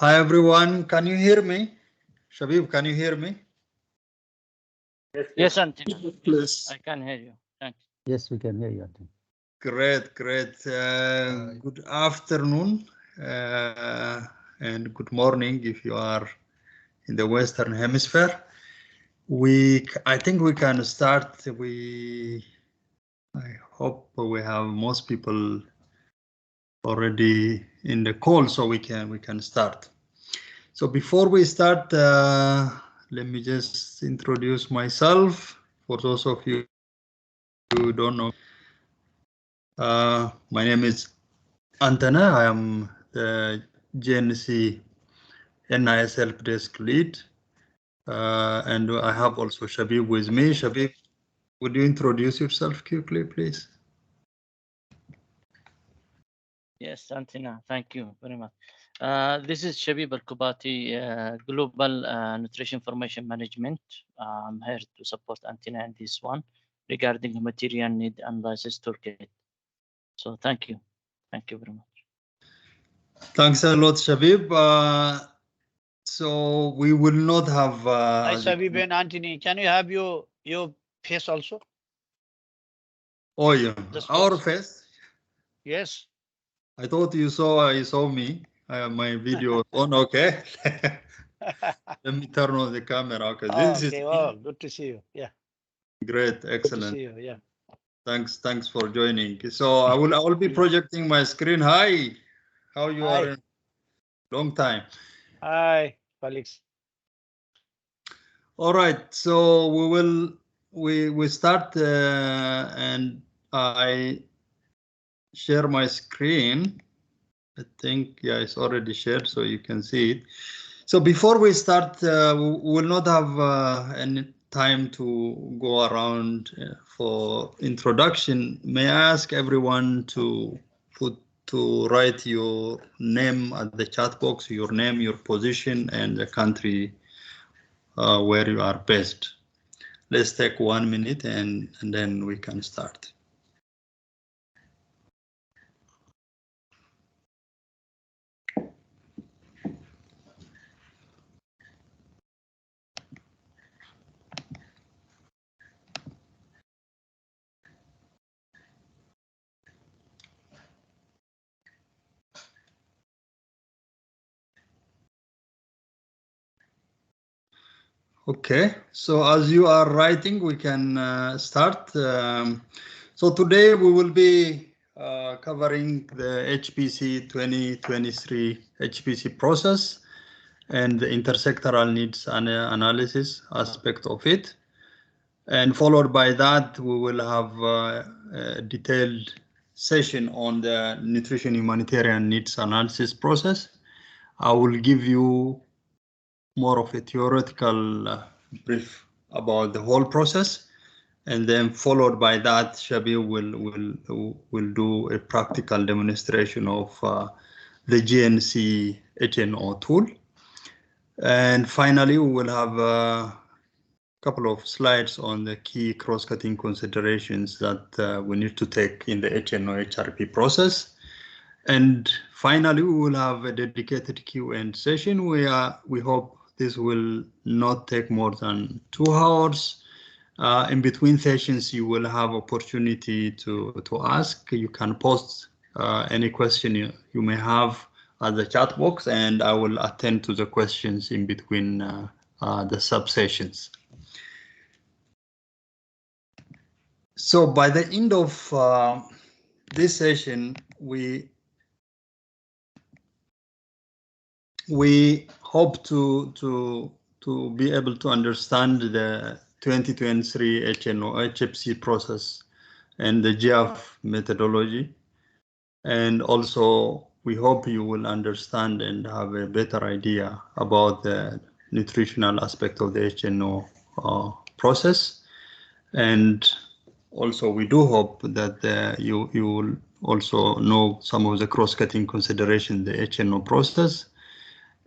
Hi everyone, can you hear me? Shabib, can you hear me? Yes, Anthony. Please. I can hear you. Thanks. Yes, we can hear you, Anthony. Great. Good afternoon and good morning if you are in the Western Hemisphere. I think we can start. I hope we have most people already in the call, so we can start. So before we start, let me just introduce myself for those of you who don't know. My name is Antana. I am the GNC NIS Help Desk Lead, and I have also Shabib with me. Shabib, would you introduce yourself quickly, please? Yes, Anthony. Thank you very much. This is Shabib Al-Kubati, Global Nutrition Information Management. I'm here to support Anthony in this one regarding Humanitarian Need Analysis Toolkit. So thank you. Thank you very much. Thanks a lot, Shabib. So we will not have. Hi, Shabib and Anthony. Can you have your face also? Oh yeah, our face. Yes. I thought you saw me. My video on. Okay. Let me turn on the camera. Okay. This is good to see you. Yeah. Great. Excellent. Good to see you. Yeah. Thanks for joining. So I will be projecting my screen. Hi, how you are? Long time. Hi, colleagues. All right. So we start and I share my screen. I think it's already shared, so you can see it. So before we start, we will not have any time to go around for introduction. May I ask everyone to write your name at the chat box, your name, your position, and the country where you are based. Let's take 1 minute and then we can start. Okay, so as you are writing, we can start. So today we will be covering the HPC 2023 HPC process and the intersectoral needs analysis aspect of it. And followed by that, we will have a detailed session on the nutrition humanitarian needs analysis process. I will give you more of a theoretical brief about the whole process, and then followed by that, Shabir will do a practical demonstration of the GNC HNO tool, and finally we will have a couple of slides on the key cross-cutting considerations that we need to take in the HNO HRP process. And finally, we will have a dedicated Q&A session where we hope this will not take more than 2 hours. In between sessions, you will have opportunity to ask. You can post any question you may have at the chat box, and I will attend to the questions in between the subsessions. So by the end of this session, we hope to be able to understand the 2023 HNO HFC process and the GF methodology, and also we hope you will understand and have a better idea about the nutritional aspect of the HNO process. And also we do hope that you will also know some of the cross-cutting considerations the HNO process.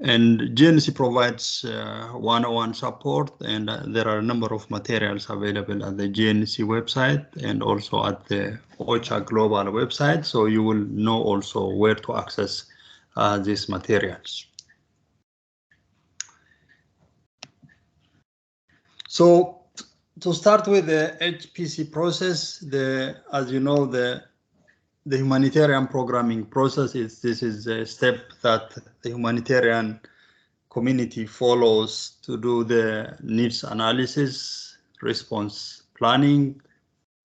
And GNC provides one-on-one support, and there are a number of materials available at the GNC website and also at the OCHA Global website, so you will know also where to access these materials. So to start with the HPC process, as you know, the humanitarian programming process this is a step that the humanitarian community follows to do the needs analysis, response planning,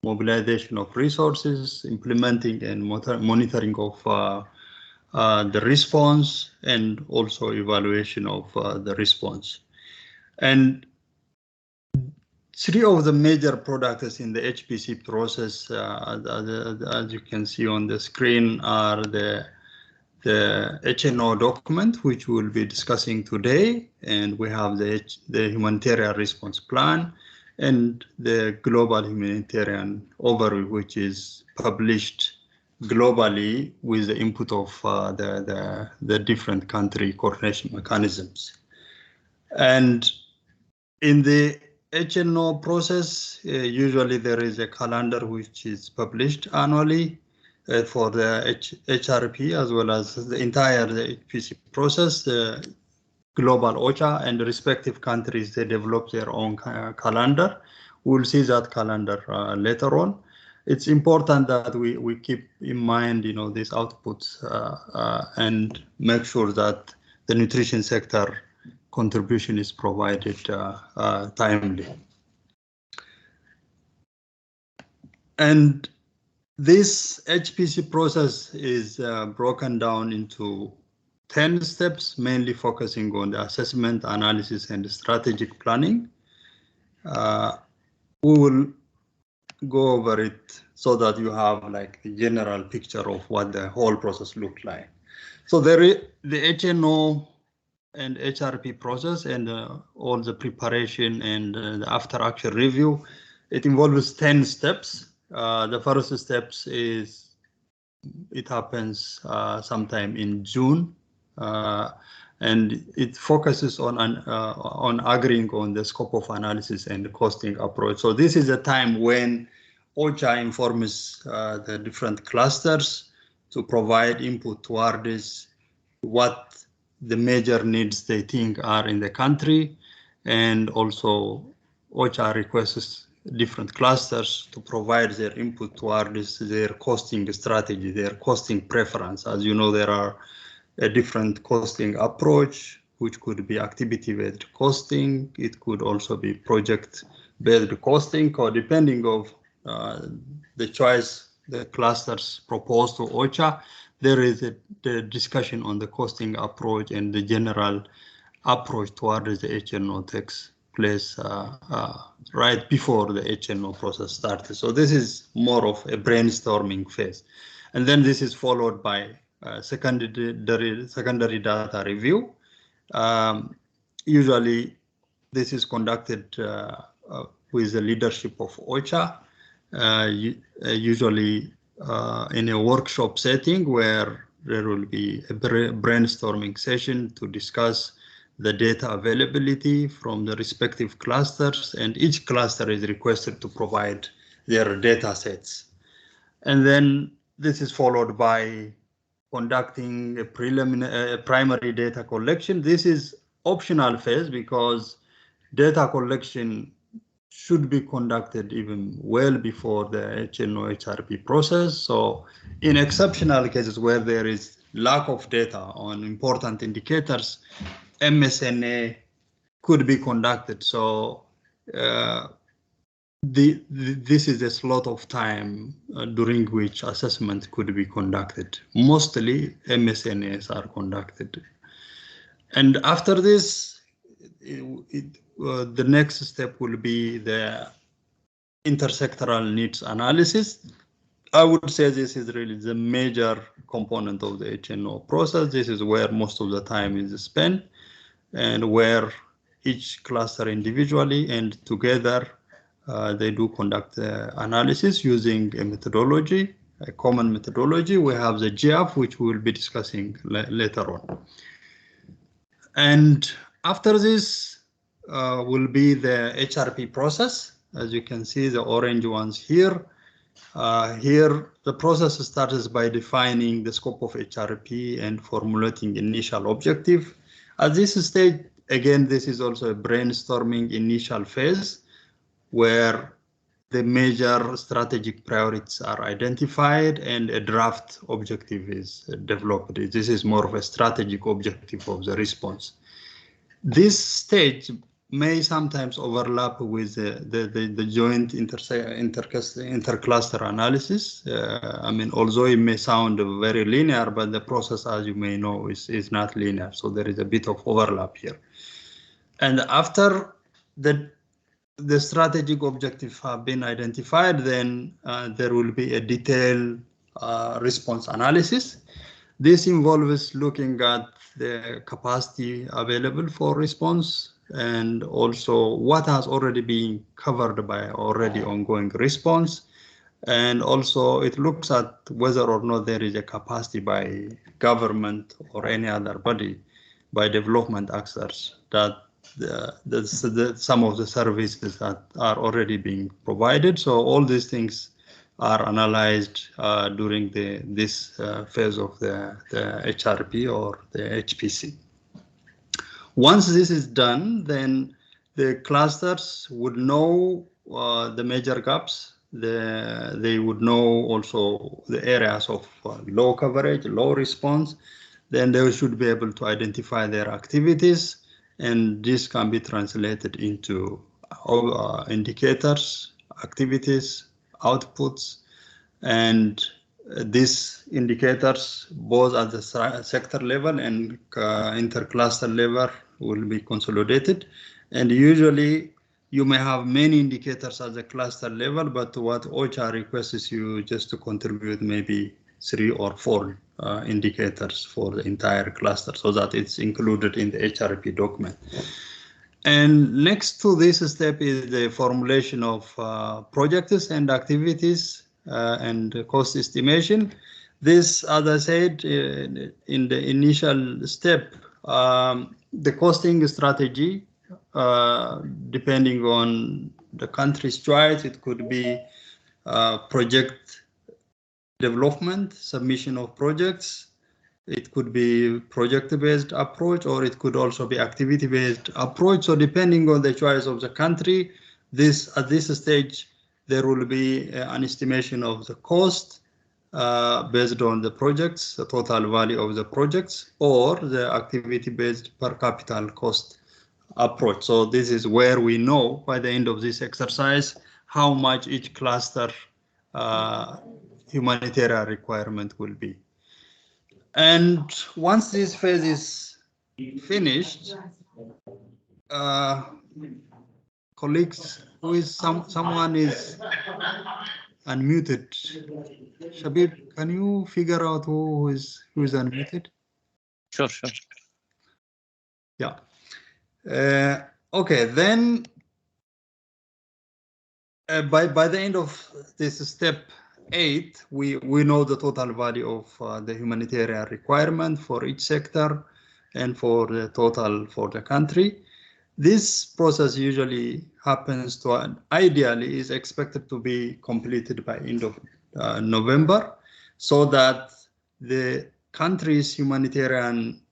mobilization of resources, implementing and monitoring of the response, and also evaluation of the response. And three of the major products in the HPC process, as you can see on the screen, are the HNO document, which we'll be discussing today, and we have the humanitarian response plan and the global humanitarian overview, which is published globally with the input of the different country coordination mechanisms. And in the HNO process, usually there is a calendar which is published annually for the HRP as well as the entire HPC process. Global OCHA and the respective countries, they develop their own calendar. We'll see that calendar later on. It's important that we keep in mind, these outputs and make sure that the nutrition sector contribution is provided timely. And this HPC process is broken down into 10 steps, mainly focusing on the assessment, analysis, and strategic planning. We will go over it so that you have like the general picture of what the whole process looks like. So the HNO and HRP process and all the preparation and the after action review, it involves 10 steps. The first steps is it happens sometime in June, and it focuses on agreeing on the scope of analysis and the costing approach. So this is a time when OCHA informs the different clusters to provide input toward this, what the major needs they think are in the country, and also OCHA requests different clusters to provide their input toward this, their costing strategy, their costing preference. As you know, there are a different costing approach, which could be activity-based costing. It could also be project-based costing, or depending of the choice the clusters propose to OCHA, there is the discussion on the costing approach, and the general approach towards the HNO takes place right before the HNO process starts. So this is more of a brainstorming phase. And then this is followed by secondary data review. Usually this is conducted with the leadership of OCHA, usually in a workshop setting where there will be a brainstorming session to discuss the data availability from the respective clusters, and each cluster is requested to provide their data sets. And then this is followed by conducting a primary data collection. This is optional phase because data collection should be conducted even well before the HNO HRP process. So in exceptional cases where there is lack of data on important indicators, MSNA could be conducted. So this is a slot of time during which assessment could be conducted. Mostly MSNAs are conducted. And after this, the next step will be the intersectoral needs analysis. I would say this is really the major component of the HNO process. This is where most of the time is spent, and where each cluster individually and together they do conduct the analysis using a methodology, a common methodology. We have the GF, which we will be discussing later on. And after this will be the HRP process. As you can see, the orange ones here. Here, the process starts by defining the scope of HRP and formulating initial objective. At this stage, again, this is also a brainstorming initial phase where the major strategic priorities are identified and a draft objective is developed. This is more of a strategic objective of the response. This stage may sometimes overlap with the joint intercluster analysis. I mean, although it may sound very linear, but the process, as you may know, is not linear. So there is a bit of overlap here. And after the strategic objectives have been identified, then there will be a detailed response analysis. This involves looking at the capacity available for response and also what has already been covered by already ongoing response. And also it looks at whether or not there is a capacity by government or any other body, by development actors, that some of the services that are already being provided. So all these things are analyzed during this phase of the HRP or the HPC. Once this is done, then the clusters would know the major gaps. They would know also the areas of low coverage, low response. Then they should be able to identify their activities, and this can be translated into indicators, activities, outputs, and these indicators, both at the sector level and intercluster level, will be consolidated. And usually you may have many indicators at the cluster level, but what OCHA requests you just to contribute maybe 3 or 4 indicators for the entire cluster, so that it's included in the HRP document. And next to this step is the formulation of projects and activities and cost estimation. This, as I said, in the initial step, the costing strategy, depending on the country's choice, it could be project development, submission of projects. It could be project-based approach, or it could also be activity-based approach. So depending on the choice of the country, at this stage, there will be an estimation of the cost based on the projects, the total value of the projects, or the activity-based per capita cost approach. So this is where we know by the end of this exercise how much each cluster humanitarian requirement will be. And once this phase is finished, colleagues, someone is unmuted. Shabib, can you figure out who is unmuted? Sure. Yeah. Okay, then by the end of this step 8, we know the total value of the humanitarian requirement for each sector and for the total for the country. This process usually happens ideally is expected to be completed by end of November, so that the country's humanitarian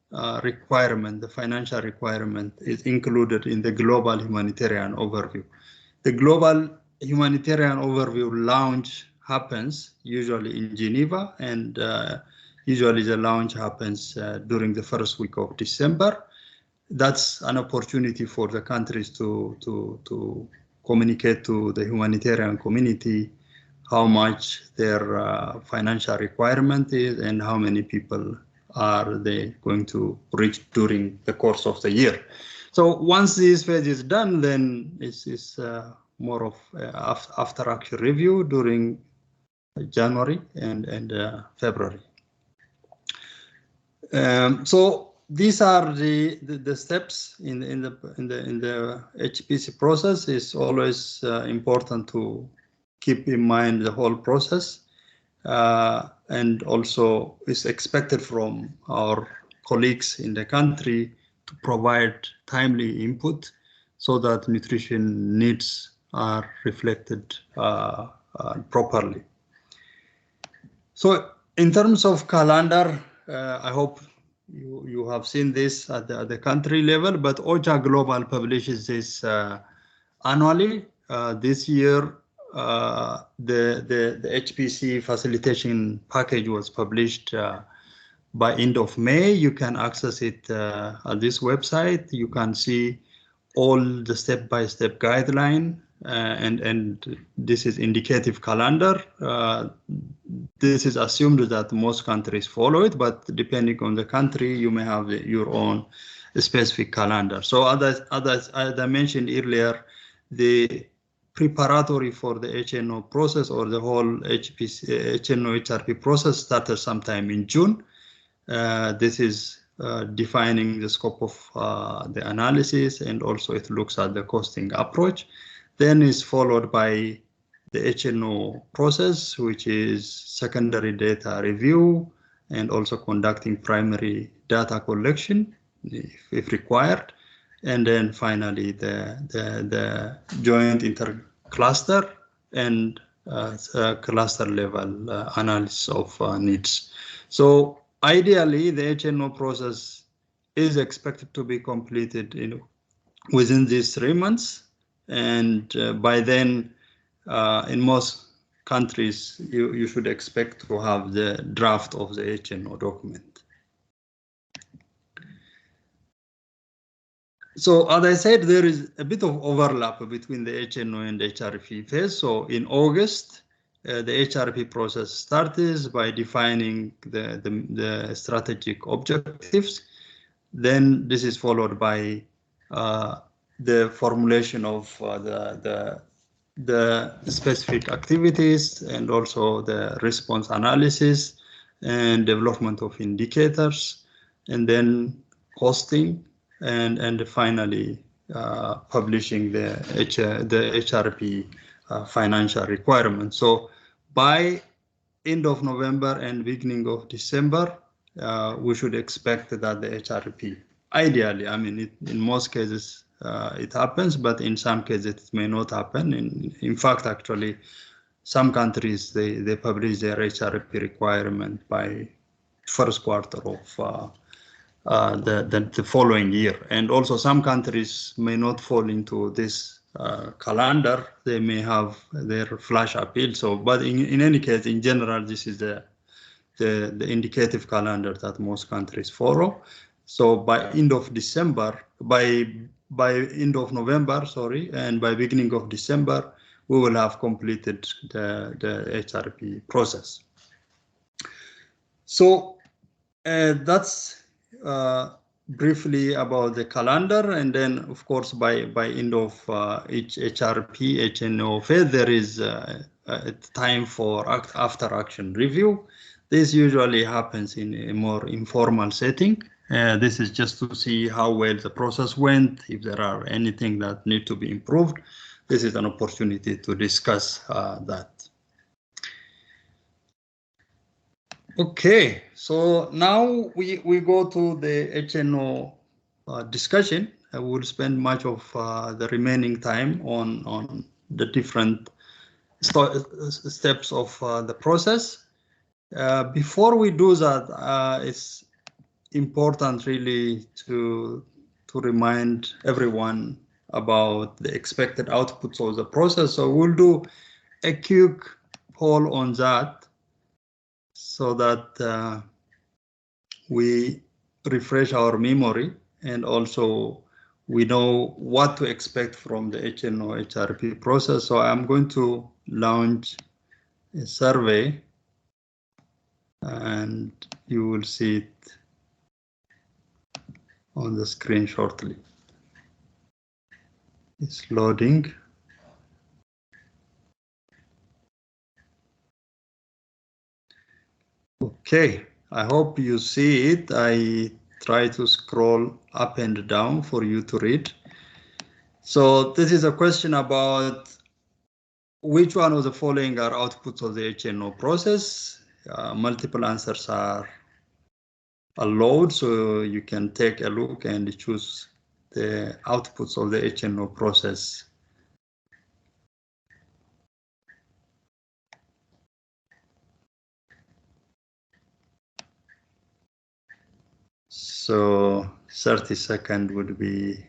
requirement, the financial requirement, is included in the global humanitarian overview. The global humanitarian overview launch happens usually in Geneva, and usually the launch happens during the first week of December. That's an opportunity for the countries to communicate to the humanitarian community how much their financial requirement is and how many people are they going to reach during the course of the year. So once this phase is done, then it's more of after action review during January and February. So these are the steps in the HPC process. It's always important to keep in mind the whole process, and also is expected from our colleagues in the country to provide timely input so that nutrition needs are reflected properly. So in terms of calendar, I hope you have seen this at the country level, but OCHA Global publishes this annually. This year, the HPC facilitation package was published by end of May. You can access it at this website. You can see all the step-by-step guideline, and this is indicative calendar. This is assumed that most countries follow it, but depending on the country, you may have your own specific calendar. So as I mentioned earlier, the preparatory for the HNO process or the whole HNO HRP process started sometime in June. This is defining the scope of the analysis, and also it looks at the costing approach. Then is followed by the HNO process, which is secondary data review and also conducting primary data collection if required. And then finally the joint intercluster and cluster level analysis of needs. So ideally, the HNO process is expected to be completed within these 3 months, and by then, in most countries, you should expect to have the draft of the HNO document. So as I said, there is a bit of overlap between the HNO and HRP phase. So in August, the HRP process starts by defining the strategic objectives. Then this is followed by the formulation of the specific activities, and also the response analysis and development of indicators, and then costing, and finally publishing the HRP financial requirements. So by end of November and beginning of December, we should expect that the HRP, ideally, I mean, in most cases it happens, but in some cases it may not happen. In fact, actually, some countries, they publish their HRP requirement by first quarter of the following year. And also some countries may not fall into this calendar. They may have their flash appeal. So, but in any case, in general, this is the indicative calendar that most countries follow. So by end of December, by end of November, sorry, and by beginning of December, we will have completed the HRP process. So that's briefly about the calendar, and then of course by end of each HRP HNO phase, there is a time for after action review. This usually happens in a more informal setting. This is just to see how well the process went, if there are anything that need to be improved. This is an opportunity to discuss that. Okay, so now we go to the HNO discussion. I will spend much of the remaining time on the different steps of the process. Before we do that, it's important really to remind everyone about the expected outputs of the process. So we'll do a quick poll on that, so that we refresh our memory, and also we know what to expect from the HNO HRP process. So I'm going to launch a survey, and you will see it on the screen shortly. It's loading. Okay, I hope you see it. I try to scroll up and down for you to read. So this is a question about which one of the following are outputs of the HNO process. Multiple answers are allowed, so you can take a look and choose the outputs of the HNO process. So 30 seconds would be,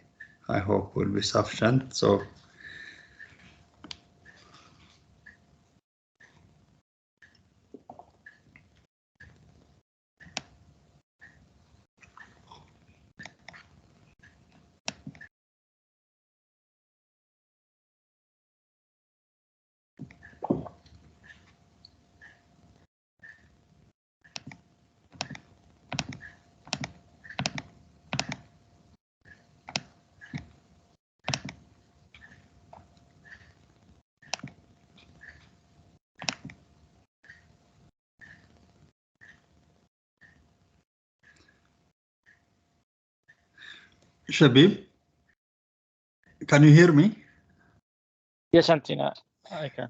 I hope, will be sufficient. So. Shabib, can you hear me? Yes, Antina, I can.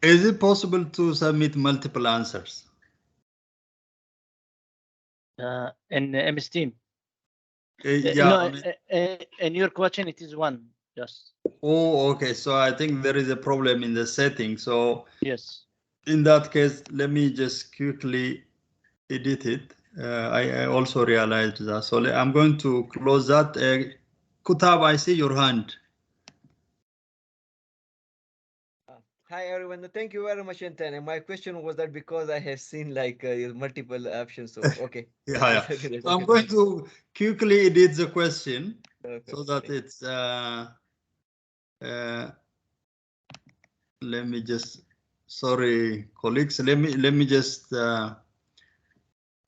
Is it possible to submit multiple answers? In MS Team. Yeah. No, in your question, it is one. Yes. Oh, okay. So I think there is a problem in the setting. So yes. In that case, let me just quickly edit it. I also realized that. So I'm going to close that. Kutab, I see your hand. Hi everyone, thank you very much, Anton. My question was that because I have seen like multiple options, so okay. Yeah. Okay, So I'm going to quickly edit the question so that okay. it's. Let me just. Sorry, colleagues. Let me just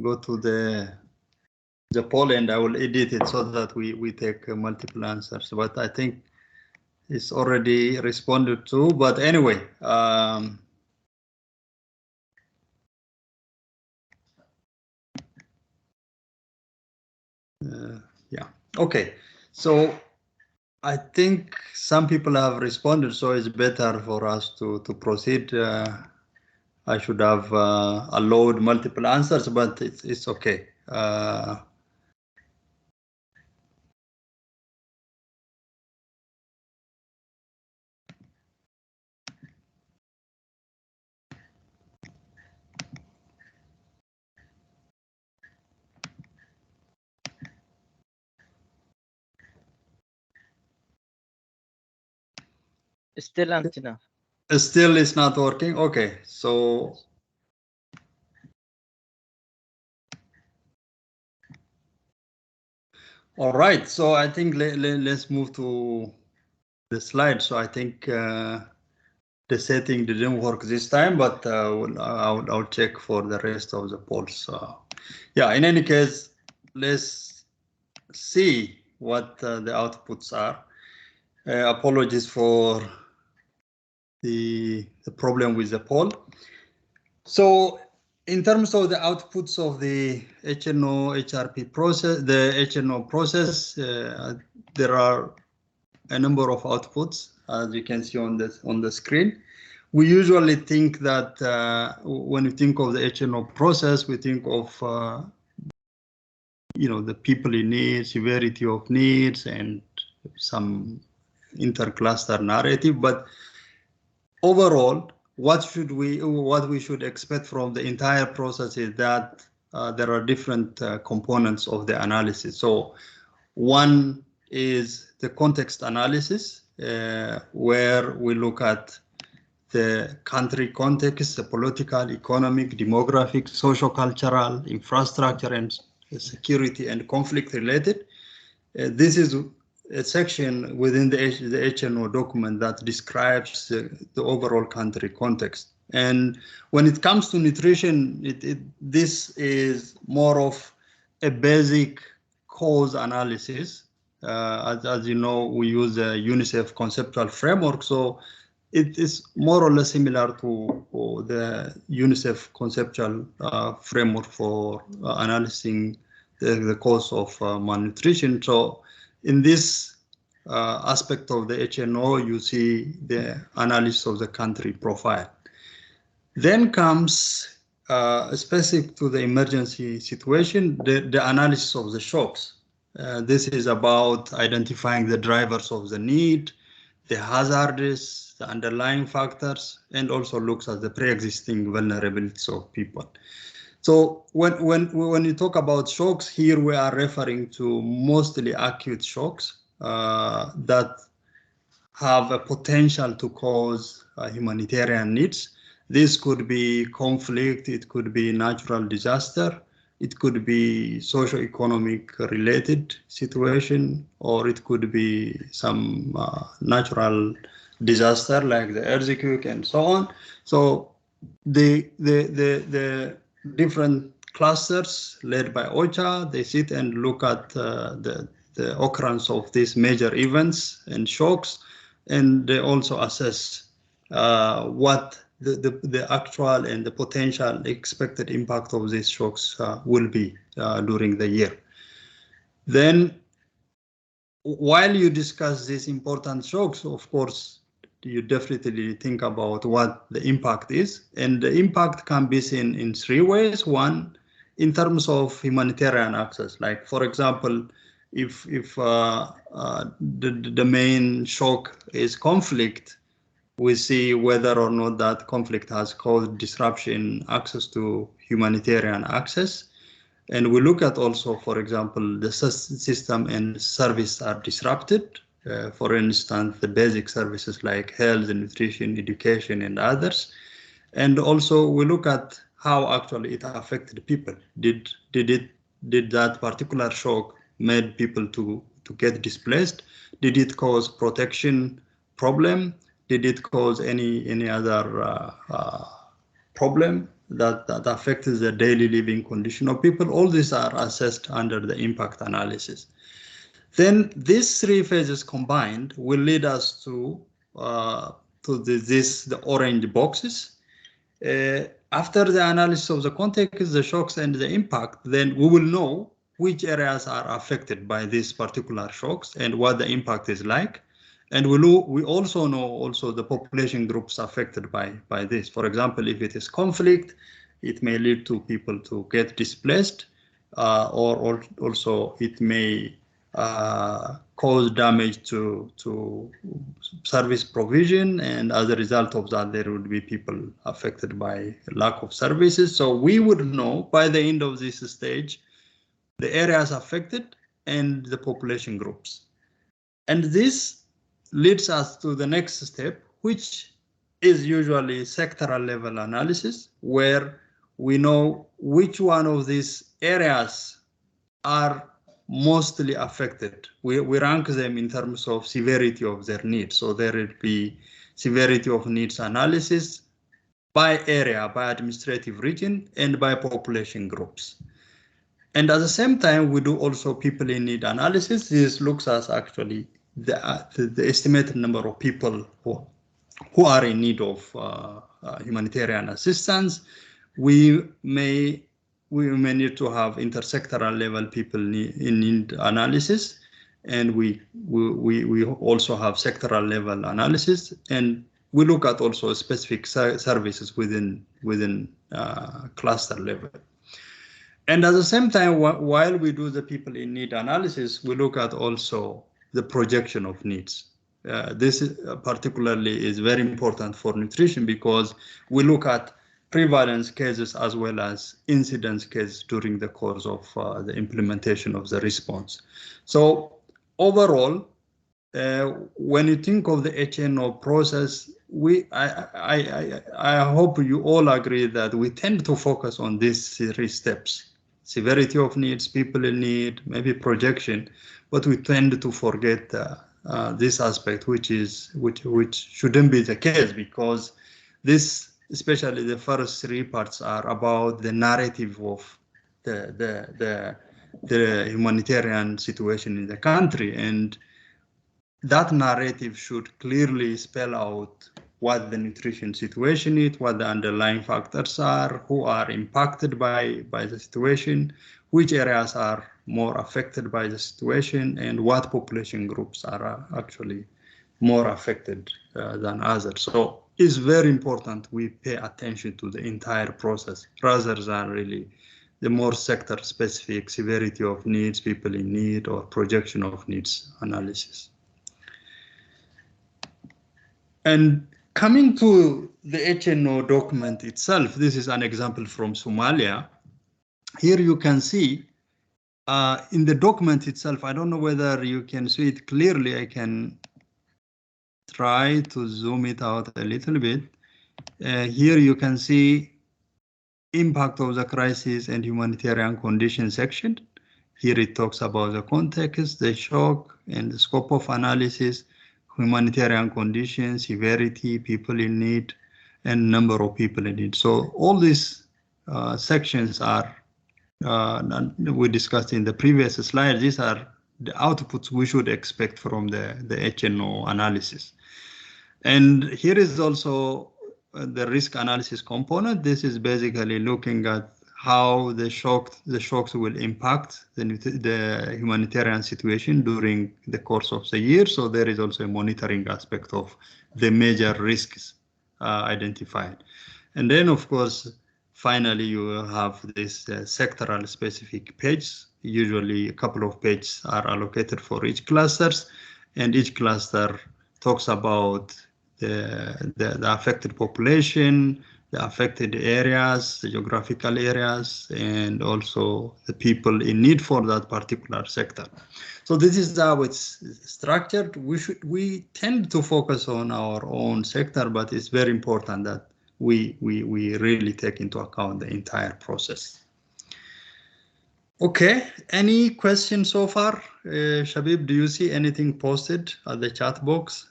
go to the poll and I will edit it so that we take multiple answers. But I think it's already responded to. But anyway. Yeah. Okay. So I think some people have responded, so it's better for us to proceed. I should have allowed multiple answers, but it's okay. Still Antina. Still, it's not working. Okay, so. All right, so I think let's move to the slide. So I think the setting didn't work this time, but I'll check for the rest of the polls. Yeah, in any case, let's see what the outputs are. Apologies for the problem with the poll. So in terms of the outputs of the HNO HRP process, the HNO process, there are a number of outputs, as you can see on the screen. We usually think that when we think of the HNO process, we think of the people in need, severity of needs, and some intercluster narrative. But overall, what we should expect from the entire process is that there are different components of the analysis. So one is the context analysis, where we look at the country context, the political, economic, demographic, socio-cultural, infrastructure, and security and conflict related. This is a section within the HNO document that describes the overall country context. And when it comes to nutrition, this is more of a basic cause analysis. As you know, we use a UNICEF conceptual framework, so it is more or less similar to the UNICEF conceptual framework for analyzing the cause of malnutrition. So in this aspect of the HNO, you see the analysis of the country profile. Then comes specific to the emergency situation, the analysis of the shocks. This is about identifying the drivers of the need, the hazards, the underlying factors, and also looks at the pre-existing vulnerabilities of people. So when you talk about shocks, here we are referring to mostly acute shocks that have a potential to cause humanitarian needs. This could be conflict, it could be natural disaster, it could be socio-economic related situation, or it could be some natural disaster like the earthquake and so on. So the different clusters led by OCHA, they sit and look at the occurrence of these major events and shocks, and they also assess what the actual and the potential expected impact of these shocks will be during the year. Then, while you discuss these important shocks, of course, you definitely think about what the impact is, and the impact can be seen in three ways. One, in terms of humanitarian access, like for example, if the main shock is conflict, we see whether or not that conflict has caused disruption access to humanitarian access. And we look at also, for example, the system and service are disrupted. For instance, the basic services like health, nutrition, education, and others. And also we look at how actually it affected people. Did that particular shock made people to get displaced? Did it cause protection problem? Did it cause any other problem that affects the daily living condition of people? All these are assessed under the impact analysis. Then these three phases combined will lead us to the orange boxes. After the analysis of the context, the shocks, and the impact, then we will know which areas are affected by these particular shocks and what the impact is like. And we also know the population groups affected by this. For example, if it is conflict, it may lead to people to get displaced, or also it may cause damage to service provision, and as a result of that, there would be people affected by lack of services. So we would know by the end of this stage the areas affected and the population groups. And this leads us to the next step, which is usually sectoral level analysis, where we know which one of these areas are mostly affected. We rank them in terms of severity of their needs. So there will be severity of needs analysis by area, by administrative region, and by population groups. And at the same time, we do also people in need analysis. This looks at actually the estimated number of people who are in need of humanitarian assistance. We may need to have intersectoral level people in need analysis, and we also have sectoral level analysis, and we look at also specific services within cluster level. And at the same time, while we do the people in need analysis, we look at also the projection of needs. This particularly is very important for nutrition because we look at prevalence cases as well as incidence cases during the course of the implementation of the response. So overall, when you think of the HNO process, I hope you all agree that we tend to focus on these three steps: severity of needs, people in need, maybe projection, but we tend to forget this aspect, which shouldn't be the case, because this, especially the first three parts, are about the narrative of the humanitarian situation in the country, and that narrative should clearly spell out what the nutrition situation is, what the underlying factors are, who are impacted by the situation, which areas are more affected by the situation, and what population groups are actually more affected than others. So it's very important we pay attention to the entire process rather than really the more sector specific severity of needs, people in need, or projection of needs analysis. And coming to the HNO document itself, this is an example from Somalia. here you can see in the document itself, I don't know whether you can see it clearly. I can try to zoom it out a little bit. Here you can see impact of the crisis and humanitarian condition section. Here it talks about the context, the shock, and the scope of analysis, humanitarian conditions, severity, people in need, and number of people in need. So all these sections are, we discussed in the previous slide, these are the outputs we should expect from the HNO analysis. And here is also the risk analysis component. This is basically looking at how the shocks will impact the humanitarian situation during the course of the year. So there is also a monitoring aspect of the major risks identified. And then, of course, finally, you will have this sectoral specific page. Usually a couple of pages are allocated for each clusters, and each cluster talks about the affected population, the affected areas, the geographical areas, and also the people in need for that particular sector. So this is how it's structured. We tend to focus on our own sector, but it's very important that we really take into account the entire process. Okay, any questions so far? Shabib, do you see anything posted at the chat box?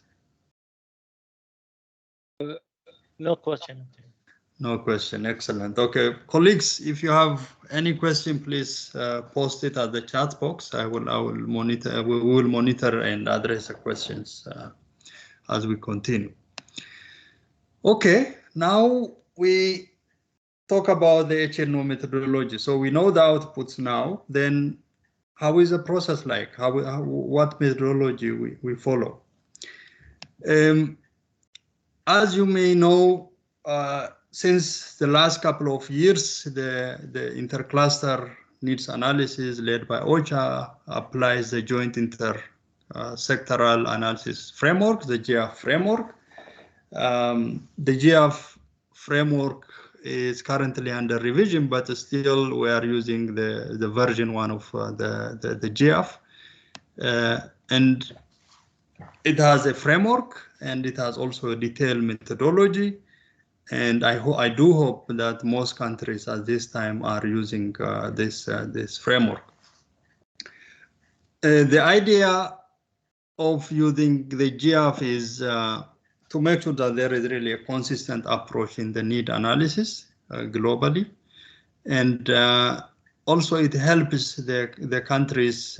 No question. No question. Excellent. Okay, colleagues, if you have any question, please post it at the chat box. I will monitor. We will monitor and address the questions as we continue. Okay, now we talk about the HNO methodology. So we know the outputs now. Then, how is the process like? What methodology we follow? As you may know, since the last couple of years, the intercluster needs analysis led by OCHA applies the joint sectoral analysis framework, the GF framework. The GF framework is currently under revision, but still we are using the version 1 of the GF. And it has a framework, and it has also a detailed methodology. And I do hope that most countries at this time are using this framework. The idea of using the GF is to make sure that there is really a consistent approach in the need analysis globally. And also it helps the countries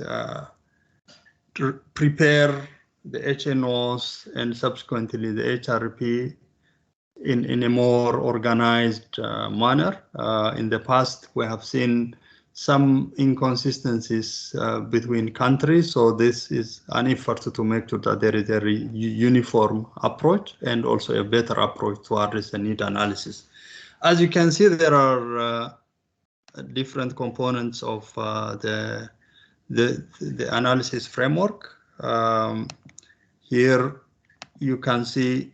to prepare the HNOs and subsequently the HRP in a more organized manner. In the past, we have seen some inconsistencies between countries. So this is an effort to make sure that there is a uniform approach and also a better approach to address the need analysis. As you can see, there are different components of the analysis framework. Here you can see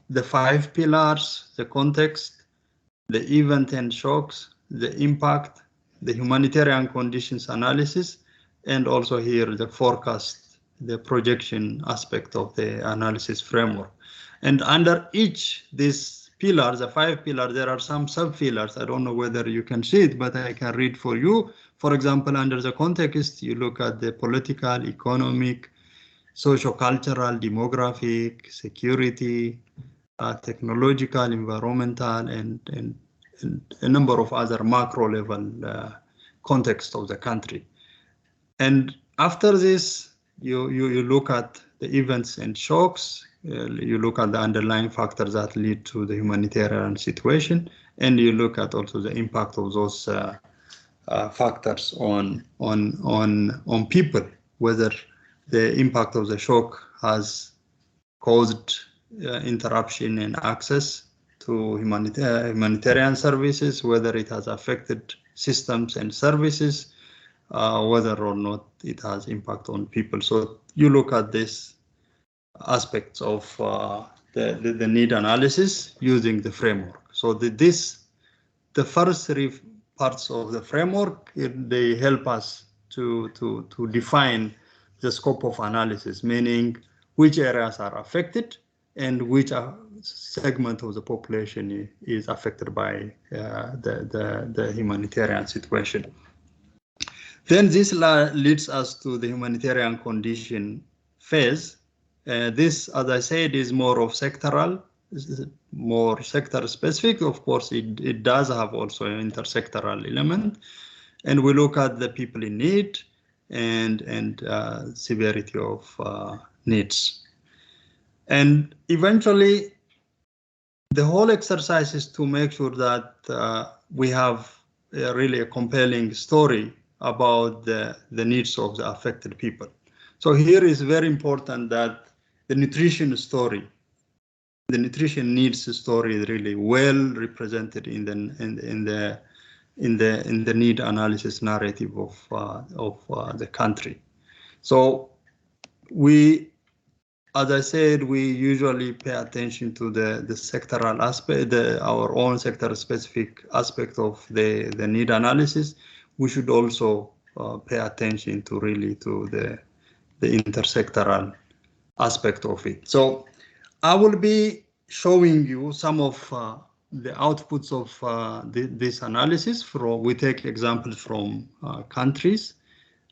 the 5 pillars: the context, the event and shocks, the impact, the humanitarian conditions analysis, and also here the forecast, the projection aspect of the analysis framework. And under each these pillars, the 5 pillars, there are some sub-pillars. I don't know whether you can see it, but I can read for you. For example, under the context, you look at the political, economic, socio-cultural, demographic, security, technological, environmental, and a number of other macro level context of the country. And after this, you look at the events and shocks, you look at the underlying factors that lead to the humanitarian situation, and you look at also the impact of those factors on people, whether the impact of the shock has caused interruption in access to humanitarian services, whether it has affected systems and services, whether or not it has impact on people. So you look at these aspects of the need analysis using the framework. So the first 3 parts of the framework. They help us to define the scope of analysis, meaning which areas are affected and which segment of the population is affected by the humanitarian situation. Then this leads us to the humanitarian condition phase. This, as I said, is more of sectoral, more sector specific. Of course, it does have also an intersectoral element. And we look at the people in need and severity of needs. And eventually, the whole exercise is to make sure that we have really a compelling story about the needs of the affected people. So here is very important that the nutrition story, the nutrition needs story is really well represented in the need analysis narrative of the country. So we, as I said, we usually pay attention to the sectoral aspect, our own sector specific aspect of the need analysis. We should also pay attention to really to the intersectoral aspect of it. So I will be showing you some of the outputs of this analysis. We take examples from countries,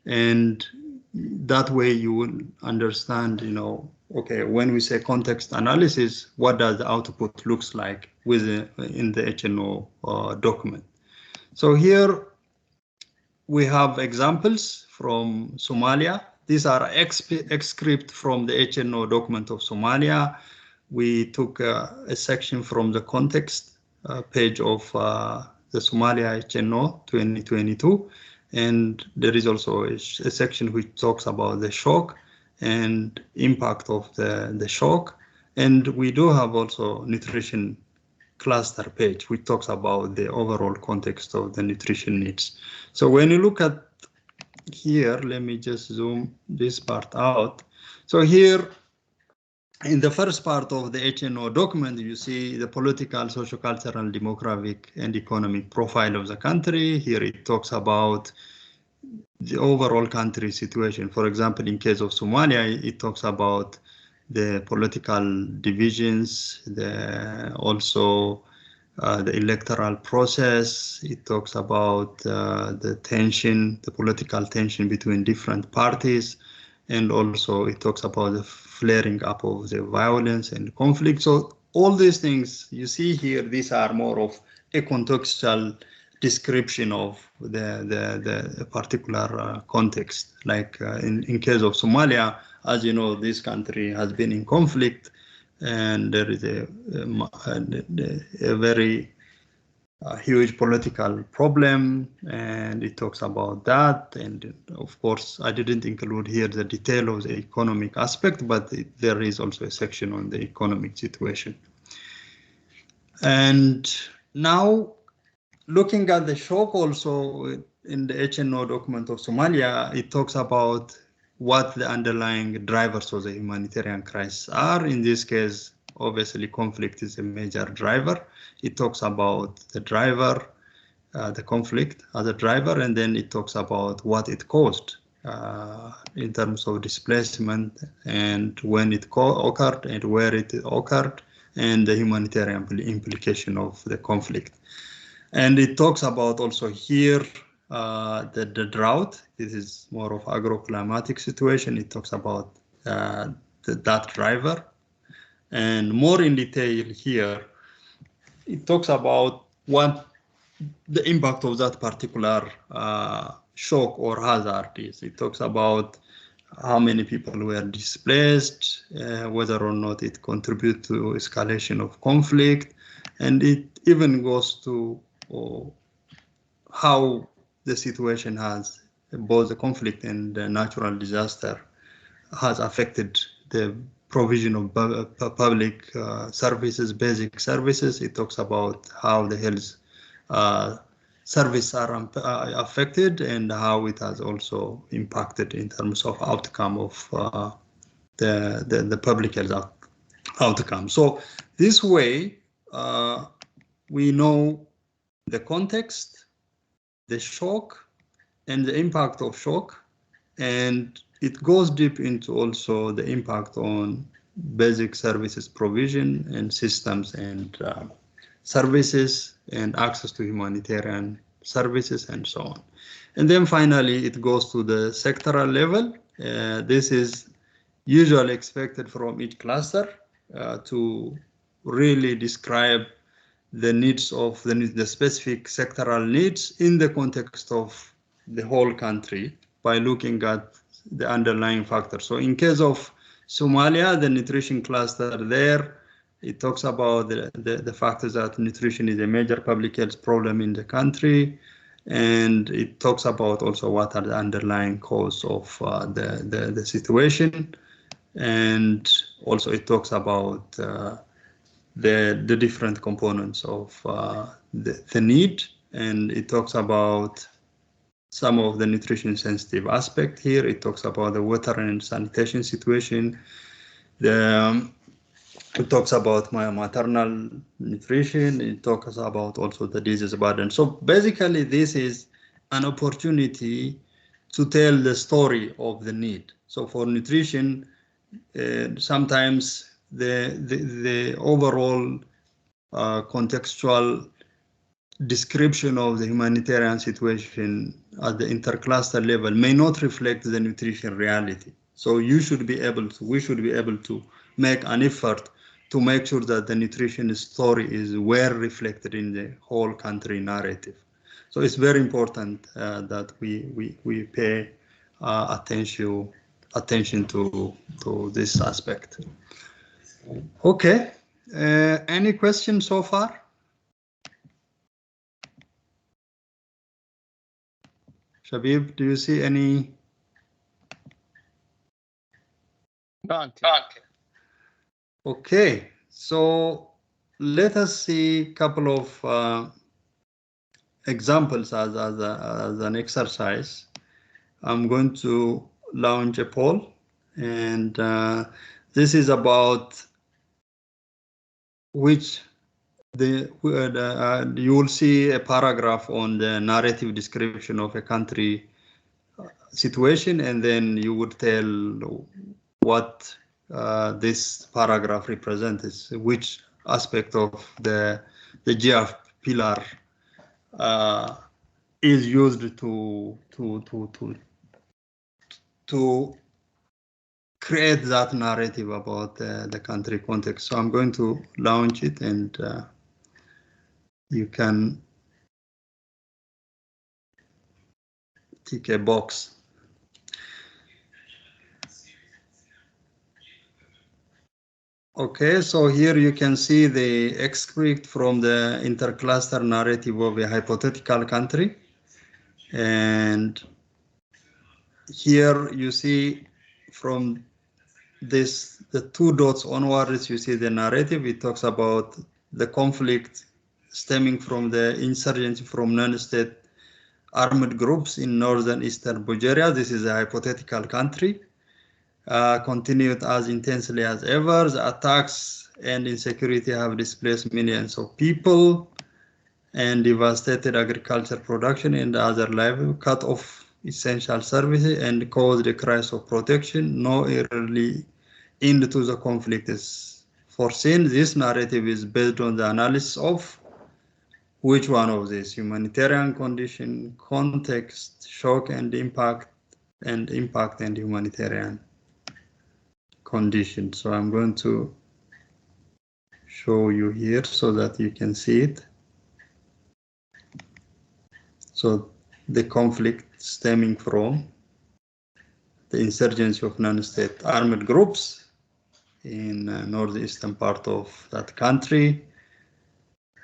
and that way you will understand, okay, when we say context analysis, what does the output looks like in the HNO document. So here we have examples from Somalia. These are excerpts from the HNO document of Somalia. We took a section from the context page of the Somalia HNO 2022. And there is also a section which talks about the shock and impact of the shock. And we do have also nutrition cluster page, which talks about the overall context of the nutrition needs. So when you look at here, let me just zoom this part out. So here, in the first part of the HNO document, you see the political, socio-cultural, demographic, and economic profile of the country. Here it talks about the overall country situation. For example, in case of Somalia, it talks about the political divisions, also the electoral process. It talks about the tension, the political tension between different parties, and also it talks about the flaring up of the violence and conflict. So all these things you see here, these are more of a contextual description of the particular context. Like in case of Somalia, as you know, this country has been in conflict, and there is a very huge political problem, and it talks about that. And of course, I didn't include here the detail of the economic aspect, but there is also a section on the economic situation. And now, looking at the shock also in the HNO document of Somalia, it talks about what the underlying drivers of the humanitarian crisis are. In this case, obviously, conflict is a major driver. It talks about the driver, the conflict as a driver, and then it talks about what it caused in terms of displacement and when it occurred and where it occurred and the humanitarian implication of the conflict. And it talks about also here the drought. This is more of agroclimatic situation. It talks about that driver. And more in detail here, it talks about what the impact of that particular shock or hazard is. It talks about how many people were displaced, whether or not it contributes to escalation of conflict, and it even goes to how the situation has, both the conflict and the natural disaster, has affected the provision of public services, basic services. It talks about how the health services are affected and how it has also impacted in terms of outcome of the public health outcome. So this way, we know the context, the shock and the impact of shock, and it goes deep into also the impact on basic services provision and systems and services and access to humanitarian services and so on. And then finally, it goes to the sectoral level. This is usually expected from each cluster to really describe the needs of the specific sectoral needs in the context of the whole country by looking at the underlying factors. So in case of Somalia, the nutrition cluster there, it talks about the factors that nutrition is a major public health problem in the country, and it talks about also what are the underlying causes of the situation, and also it talks about the different components of the need, and it talks about some of the nutrition sensitive aspect here. It talks about the water and sanitation situation. It talks about my maternal nutrition. It talks about also the disease burden. So basically, this is an opportunity to tell the story of the need. So for nutrition, sometimes the overall contextual description of the humanitarian situation at the intercluster level may not reflect the nutrition reality. So we should be able to make an effort to make sure that the nutrition story is well reflected in the whole country narrative. So it's very important that we pay attention to this aspect. Okay, any questions so far? Shabib, do you see any? Okay, so let us see a couple of examples as an exercise. I'm going to launch a poll, and this is about which you will see a paragraph on the narrative description of a country situation, and then you would tell what this paragraph represents, which aspect of the GF pillar is used to create that narrative about the country context. So I'm going to launch it, and you can tick a box. Okay, so here you can see the extract from the intercluster narrative of a hypothetical country. And here you see from this, the two dots onwards, you see the narrative. It talks about the conflict stemming from the insurgency from non-state armed groups in northern eastern Bulgaria. This is a hypothetical country. Continued as intensely as ever. The attacks and insecurity have displaced millions of people and devastated agriculture production and other livelihoods, cut off essential services, and caused a crisis of protection. No early end to the conflict is foreseen. This narrative is based on the analysis of which one of these: humanitarian condition, context, shock and impact and humanitarian condition. So I'm going to show you here so that you can see it. So the conflict stemming from the insurgency of non-state armed groups in northeastern part of that country.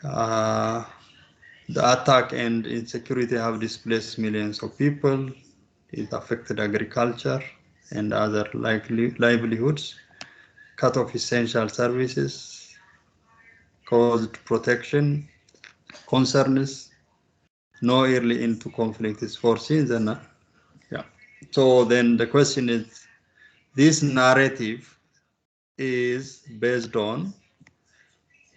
The attack and insecurity have displaced millions of people. It affected agriculture and other livelihoods, cut off essential services, caused protection, concerns, no early into conflict is foreseen. Then, so then the question is, this narrative is based on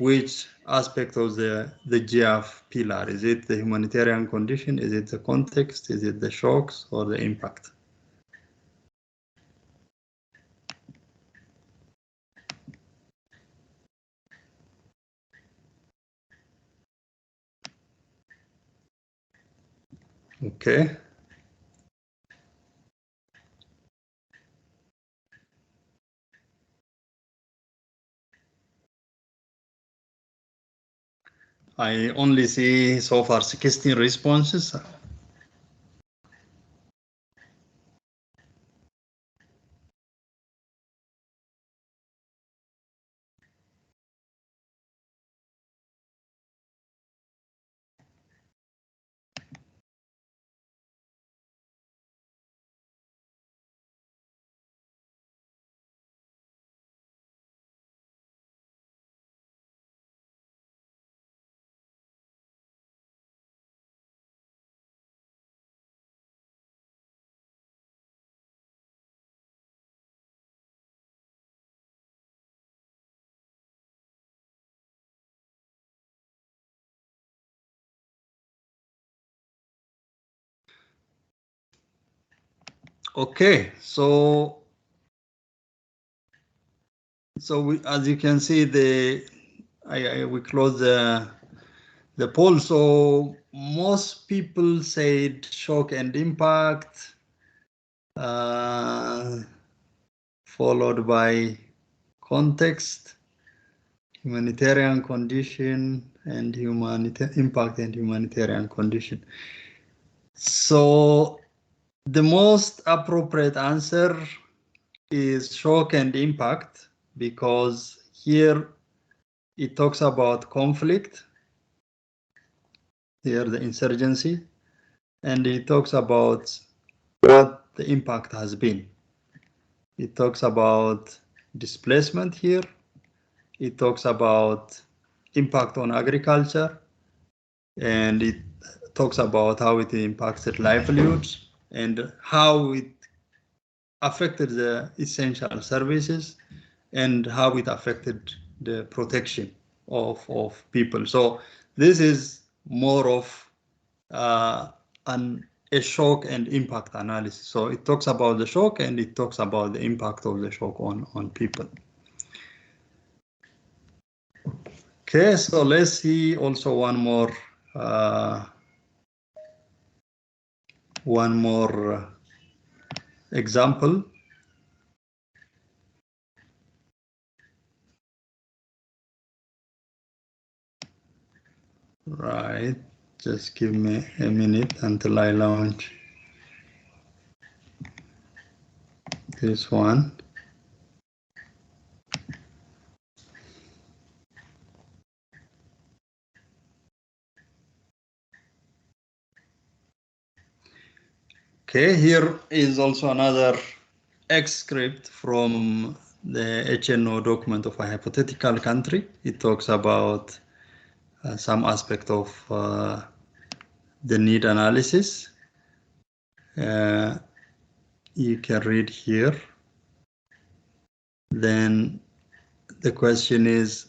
which aspect of the GF pillar? Is it the humanitarian condition? Is it the context? Is it the shocks or the impact? Okay. I only see so far 16 responses. Okay, so we, as you can see, we close the poll. So most people said shock and impact, followed by context, humanitarian condition, and impact and humanitarian condition. So the most appropriate answer is shock and impact, because here it talks about conflict, here the insurgency, and it talks about what the impact has been. It talks about displacement here. It talks about impact on agriculture, and it talks about how it impacted livelihoods and how it affected the essential services and how it affected the protection of people. So this is more of a shock and impact analysis. So it talks about the shock and it talks about the impact of the shock on people. Okay, so let's see also one more example. Right, just give me a minute until I launch this one. Okay, here is also another excerpt from the HNO document of a hypothetical country. It talks about some aspect of the need analysis. You can read here. Then the question is,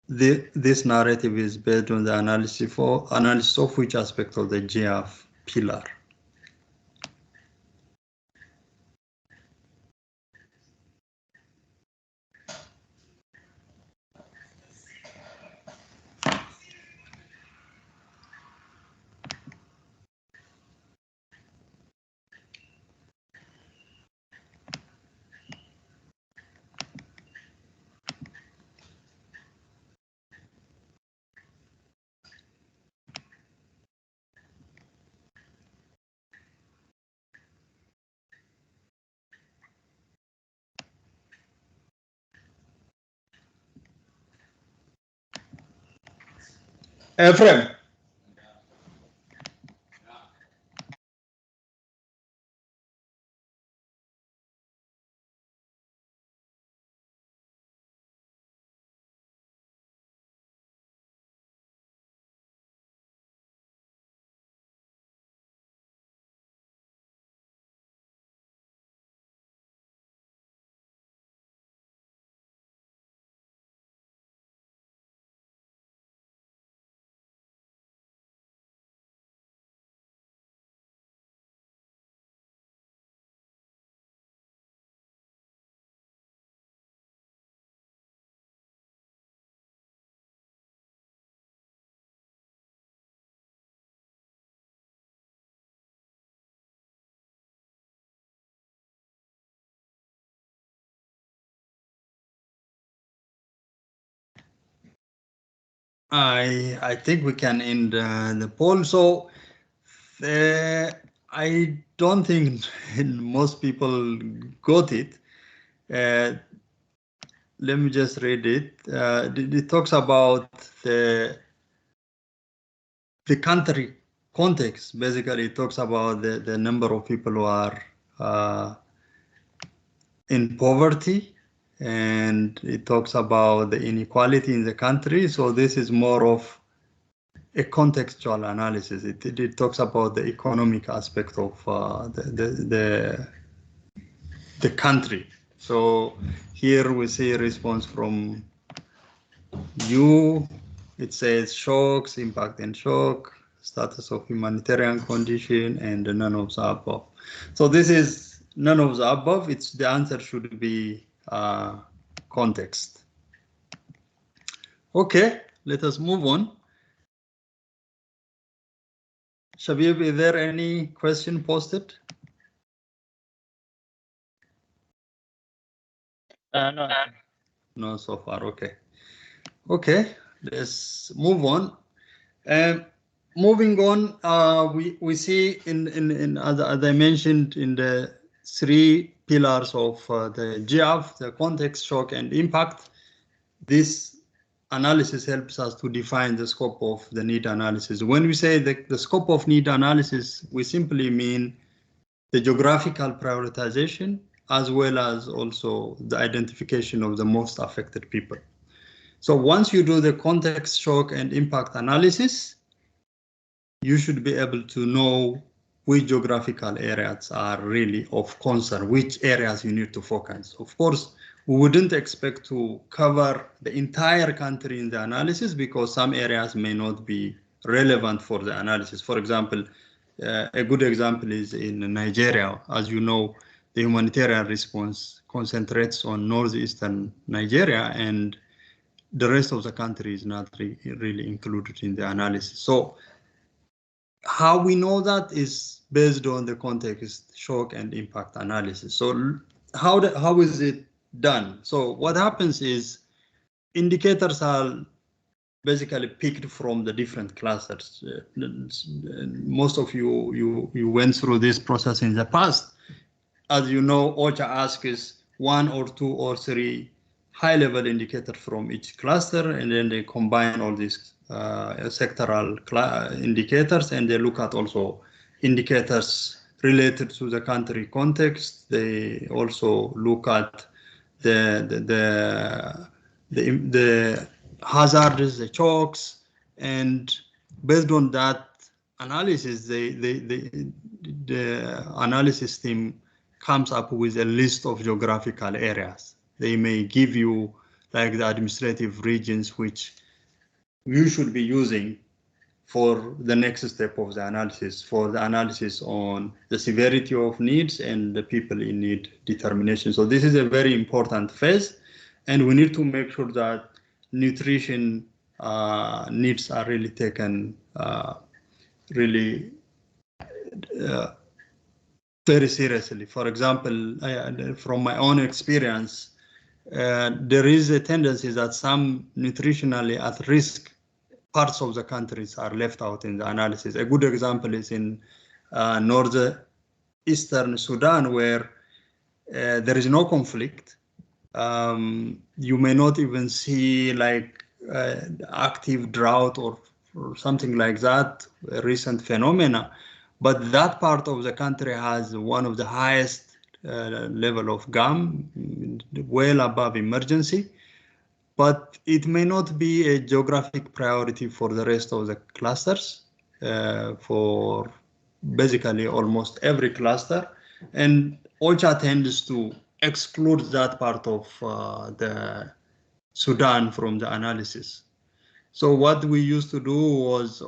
this narrative is based on the analysis of which aspect of the GF pillar? Ephraim. I think we can end the poll. So I don't think most people got it. Let me just read it. It talks about the country context. Basically, it talks about the number of people who are in poverty, and it talks about the inequality in the country. So this is more of a contextual analysis. It talks about the economic aspect of the country. So here we see a response from you. It says shocks, impact and shock, status of humanitarian condition, and none of the above. So this is none of the above. It's the answer should be context. Okay, let us move on. Shabib, is there any question posted? No. No, so far. Okay. Okay, let's move on. Moving on, we see in as I mentioned in the 3 pillars of the GF, the context, shock, and impact. This analysis helps us to define the scope of the need analysis. When we say the scope of need analysis, we simply mean the geographical prioritization as well as also the identification of the most affected people. So once you do the context, shock, and impact analysis, you should be able to know which geographical areas are really of concern, which areas you need to focus. Of course, we wouldn't expect to cover the entire country in the analysis because some areas may not be relevant for the analysis. For example, a good example is in Nigeria. As you know, the humanitarian response concentrates on northeastern Nigeria, and the rest of the country is not really included in the analysis. So how we know that is based on the context, shock, and impact analysis. So how is it done? So what happens is indicators are basically picked from the different clusters. Most of you went through this process in the past. As you know, OCHA asks 1 or 2 or 3 high-level indicators from each cluster, and then they combine all these sectoral indicators, and they look at also indicators related to the country context. They also look at the hazards, the chokes, and based on that analysis, the analysis team comes up with a list of geographical areas. They may give you like the administrative regions which you should be using for the next step of the analysis, for the analysis on the severity of needs and the people in need determination. So this is a very important phase, and we need to make sure that nutrition needs are really taken very seriously. For example, from my own experience, there is a tendency that some nutritionally at risk parts of the countries are left out in the analysis. A good example is in northeastern Sudan, where there is no conflict. You may not even see like active drought or something like that, a recent phenomena, but that part of the country has one of the highest level of GAM, well above emergency. But it may not be a geographic priority for the rest of the clusters, for basically almost every cluster. And OCHA tends to exclude that part of the Sudan from the analysis. So what we used to do was,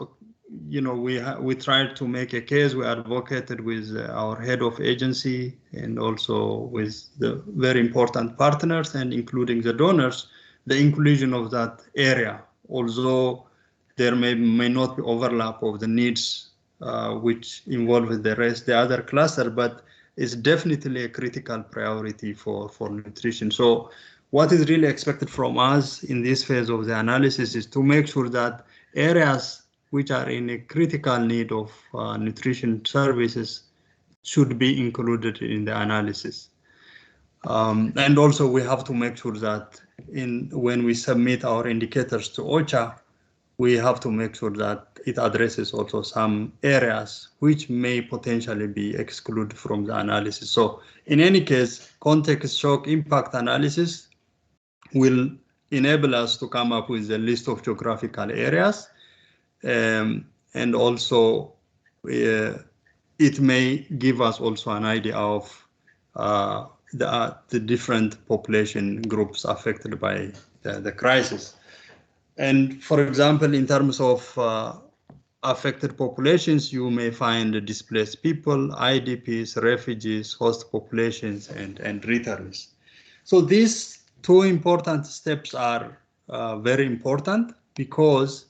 you know, we tried to make a case. We advocated with our head of agency and also with the very important partners and including the donors, the inclusion of that area, although there may not be overlap of the needs which involve the other cluster, but it's definitely a critical priority for nutrition. So what is really expected from us in this phase of the analysis is to make sure that areas which are in a critical need of nutrition services should be included in the analysis. And also we have to make sure that when we submit our indicators to OCHA, we have to make sure that it addresses also some areas which may potentially be excluded from the analysis. So in any case, context shock impact analysis will enable us to come up with a list of geographical areas, and also it may give us also an idea of the different population groups affected by the crisis. And for example, in terms of affected populations, you may find displaced people, IDPs, refugees, host populations, and returnees. So these two important steps are very important, because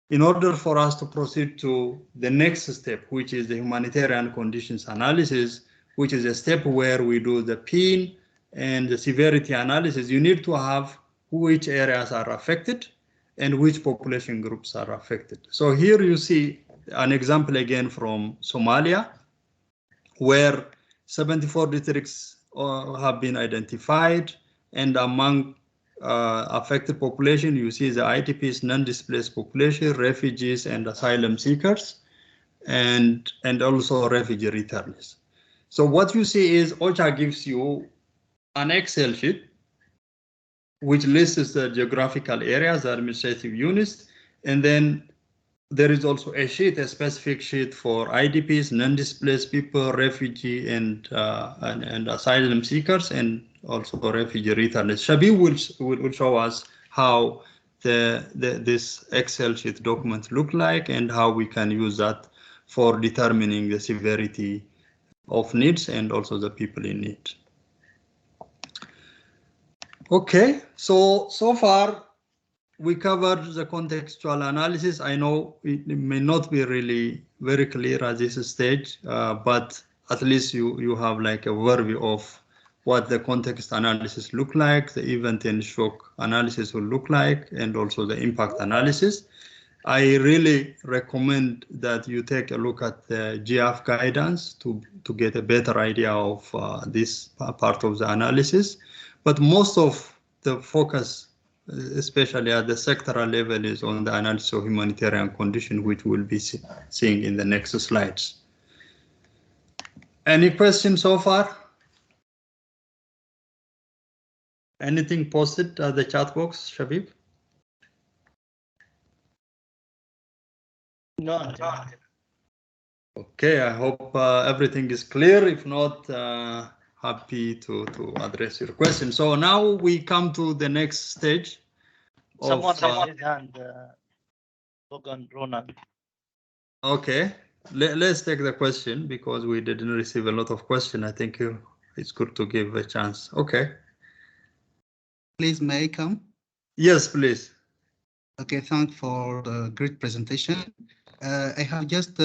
in order for us to proceed to the next step, which is the humanitarian conditions analysis, which is a step where we do the PIN and the severity analysis, you need to have which areas are affected and which population groups are affected. So here you see an example again from Somalia, where 74 districts have been identified, and among affected population, you see the IDPs, non-displaced population, refugees and asylum seekers, and also refugee returnees. So what you see is OCHA gives you an Excel sheet which lists the geographical areas, the administrative units, and then there is also a sheet, a specific sheet for IDPs, non-displaced people, refugee and asylum seekers, and also refugee returnees. Shabib will show us how this Excel sheet document look like and how we can use that for determining the severity of needs and also the people in need. Okay, so far we covered the contextual analysis. I know it may not be really very clear at this stage, but at least you have like a overview of what the context analysis look like, the event and shock analysis will look like, and also the impact analysis. I really recommend that you take a look at the GF guidance to get a better idea of this part of the analysis. But most of the focus, especially at the sectoral level, is on the analysis of humanitarian condition, which we'll be seeing in the next slides. Any questions so far? Anything posted at the chat box, Shabib? No. Okay, I hope everything is clear. If not, happy to address your question. So now we come to the next stage. Someone raised his hand, Logan Ronald. Okay, let's take the question because we didn't receive a lot of questions. I think it's good to give a chance. Okay. Please, may I come? Yes, please. Okay, thanks for the great presentation. I have just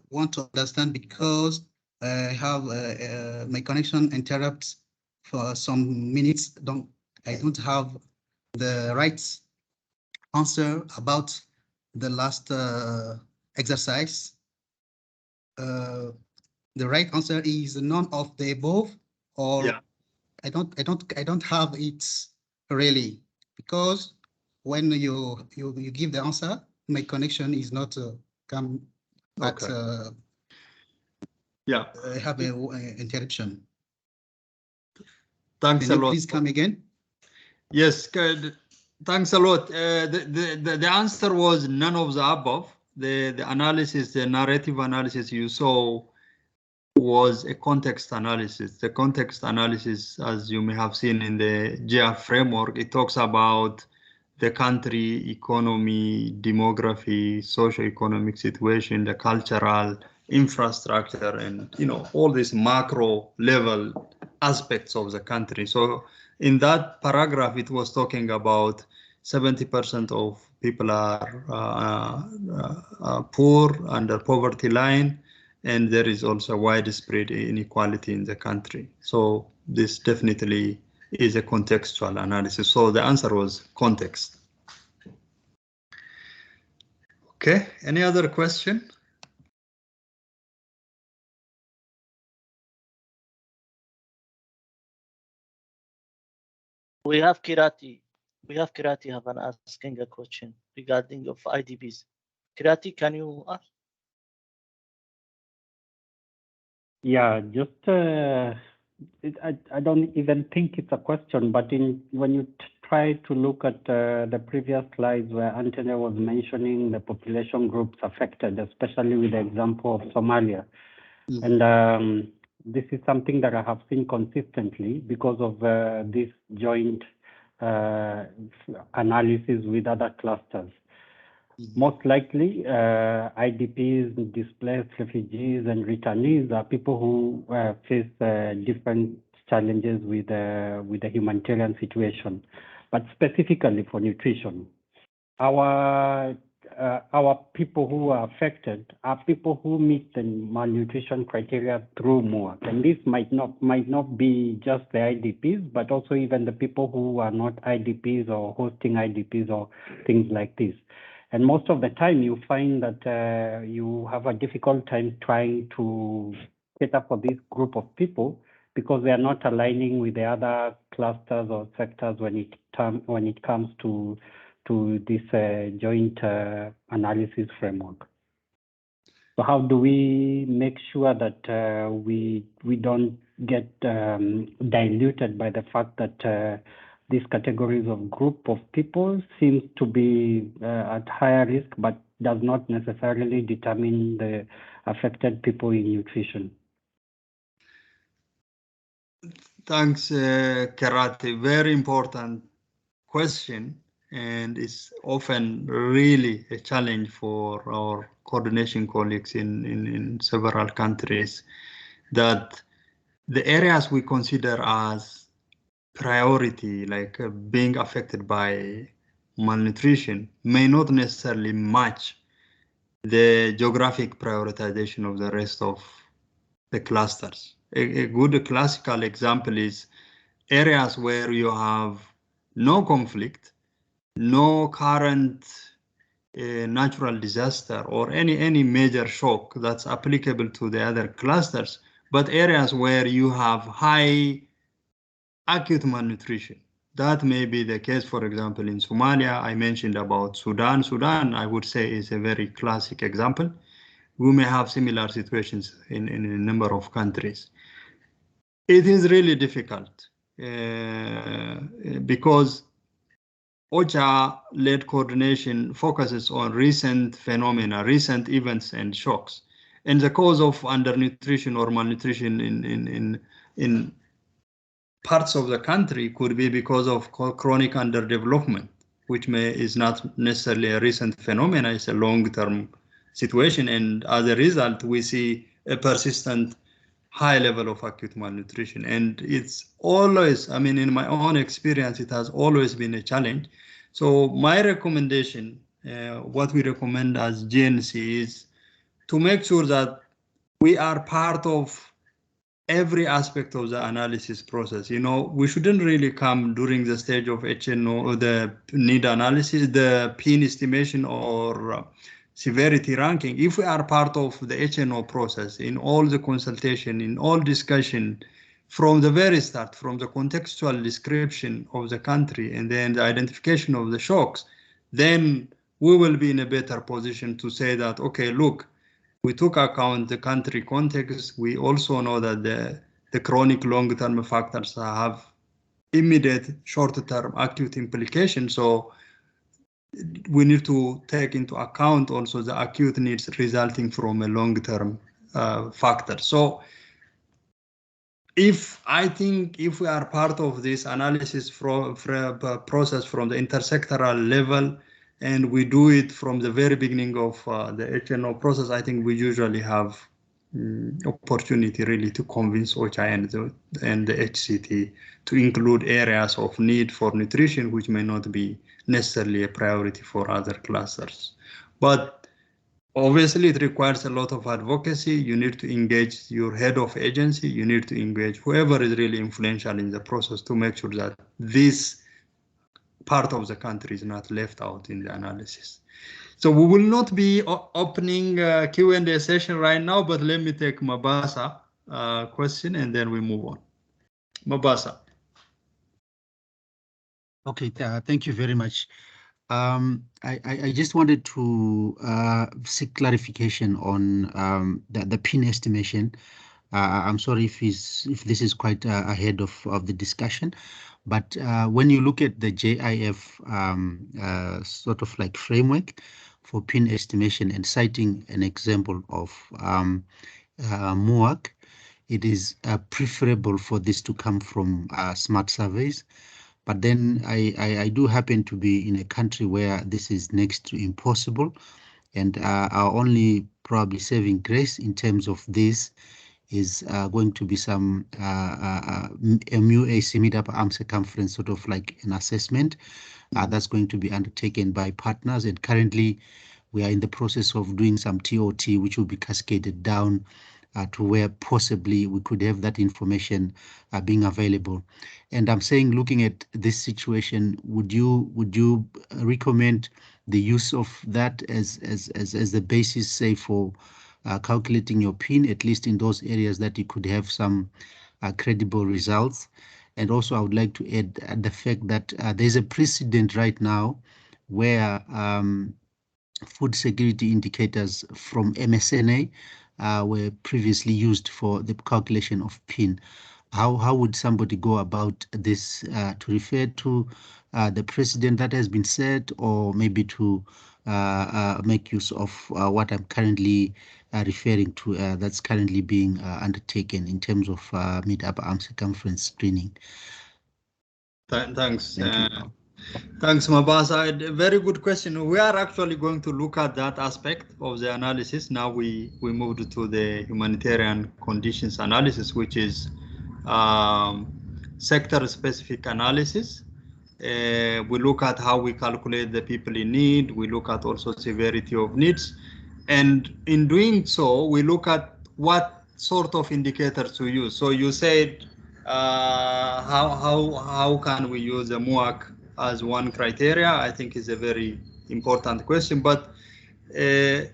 want to understand because I have my connection interrupts for some minutes. I don't have the right answer about the last exercise. The right answer is none of the above, or yeah. I don't have it really, because when you give the answer, my connection is not come back. Okay. Yeah, I have an interruption. Thanks Can a you lot. Please come again. Yes, good. Thanks a lot. The answer was none of the above. The analysis, the narrative analysis you saw was a context analysis. The context analysis, as you may have seen in the GF framework, it talks about the country, economy, demography, socio-economic situation, the cultural infrastructure, and all these macro level aspects of the country. So in that paragraph, it was talking about 70% of people are poor, under poverty line, and there is also widespread inequality in the country. So this definitely is a contextual analysis. So the answer was context. Okay, any other question? We have Kirati. Have asking a question regarding of IDPs. Kirati, can you ask? Yeah, just I don't even think it's a question, but when you try to look at the previous slides where Anthony was mentioning the population groups affected, especially with the example of Somalia, and this is something that I have seen consistently because of this joint analysis with other clusters. Most likely, IDPs, displaced refugees, and returnees are people who face different challenges with the humanitarian situation, but specifically for nutrition. Our people who are affected are people who meet the malnutrition criteria through MOAC, and this might not be just the IDPs, but also even the people who are not IDPs or hosting IDPs or things like this. And most of the time, you find that you have a difficult time trying to cater for this group of people because they are not aligning with the other clusters or sectors when it comes to this joint analysis framework. So how do we make sure that we don't get diluted by the fact that these categories of group of people seems to be at higher risk, but does not necessarily determine the affected people in nutrition? Thanks, Karate. Very important question, and it's often really a challenge for our coordination colleagues in several countries, that the areas we consider as priority, like being affected by malnutrition, may not necessarily match the geographic prioritization of the rest of the clusters. A good classical example is areas where you have no conflict, no current natural disaster or any major shock that's applicable to the other clusters, but areas where you have high acute malnutrition. That may be the case, for example, in Somalia. I mentioned about Sudan. Sudan, I would say, is a very classic example. We may have similar situations in a number of countries. It is really difficult because OCHA-led coordination focuses on recent phenomena, recent events and shocks. And the cause of undernutrition or malnutrition in parts of the country could be because of chronic underdevelopment, which is not necessarily a recent phenomenon, it's a long-term situation. And as a result, we see a persistent high level of acute malnutrition. And it's always, I mean, in my own experience, it has always been a challenge. So my recommendation, what we recommend as GNC is to make sure that we are part of every aspect of the analysis process. You know, we shouldn't really come during the stage of HNO or the need analysis, the PIN estimation or severity ranking. If we are part of the HNO process in all the consultation, in all discussion, from the very start, from the contextual description of the country and then the identification of the shocks, then we will be in a better position to say that, okay, look, we took account the country context. We also know that the chronic long-term factors have immediate short-term acute implications. So we need to take into account also the acute needs resulting from a long-term factor. So I think if we are part of this analysis process from the intersectoral level, and we do it from the very beginning of the HNO process, I think we usually have opportunity really to convince OCHA and the HCT to include areas of need for nutrition, which may not be necessarily a priority for other clusters. But Obviously, it requires a lot of advocacy. You need to engage your head of agency. You need to engage whoever is really influential in the process to make sure that this part of the country is not left out in the analysis. So we will not be opening Q&A session right now, but let me take Mabasa question and then we move on. Mabasa. Okay, thank you very much. I just wanted to seek clarification on the PIN estimation. I'm sorry if this is quite ahead of the discussion, but when you look at the JIF sort of like framework for PIN estimation and citing an example of MUAC, it is preferable for this to come from smart surveys. But then I do happen to be in a country where this is next to impossible, and our only probably saving grace in terms of this is going to be some MUAC mid-upper arm circumference, sort of like an assessment that's going to be undertaken by partners. And currently we are in the process of doing some TOT, which will be cascaded down to where possibly we could have that information being available. And I'm saying, looking at this situation, would you recommend the use of that as the basis, say, for calculating your PIN, at least in those areas that you could have some credible results? And also, I would like to add the fact that there's a precedent right now where food security indicators from MSNA were previously used for the calculation of PIN. How would somebody go about this, to refer to the precedent that has been set, or maybe to make use of what I'm currently referring to, that's currently being undertaken in terms of mid-upper arm circumference screening? Thanks. Thank you. Thanks, Mabasa. Very good question. We are actually going to look at that aspect of the analysis. Now we moved to the humanitarian conditions analysis, which is sector-specific analysis. We look at how we calculate the people in need. We look at also severity of needs. And in doing so, we look at what sort of indicators to use. So you said, how can we use the MUAC as one criteria? I think is a very important question, but there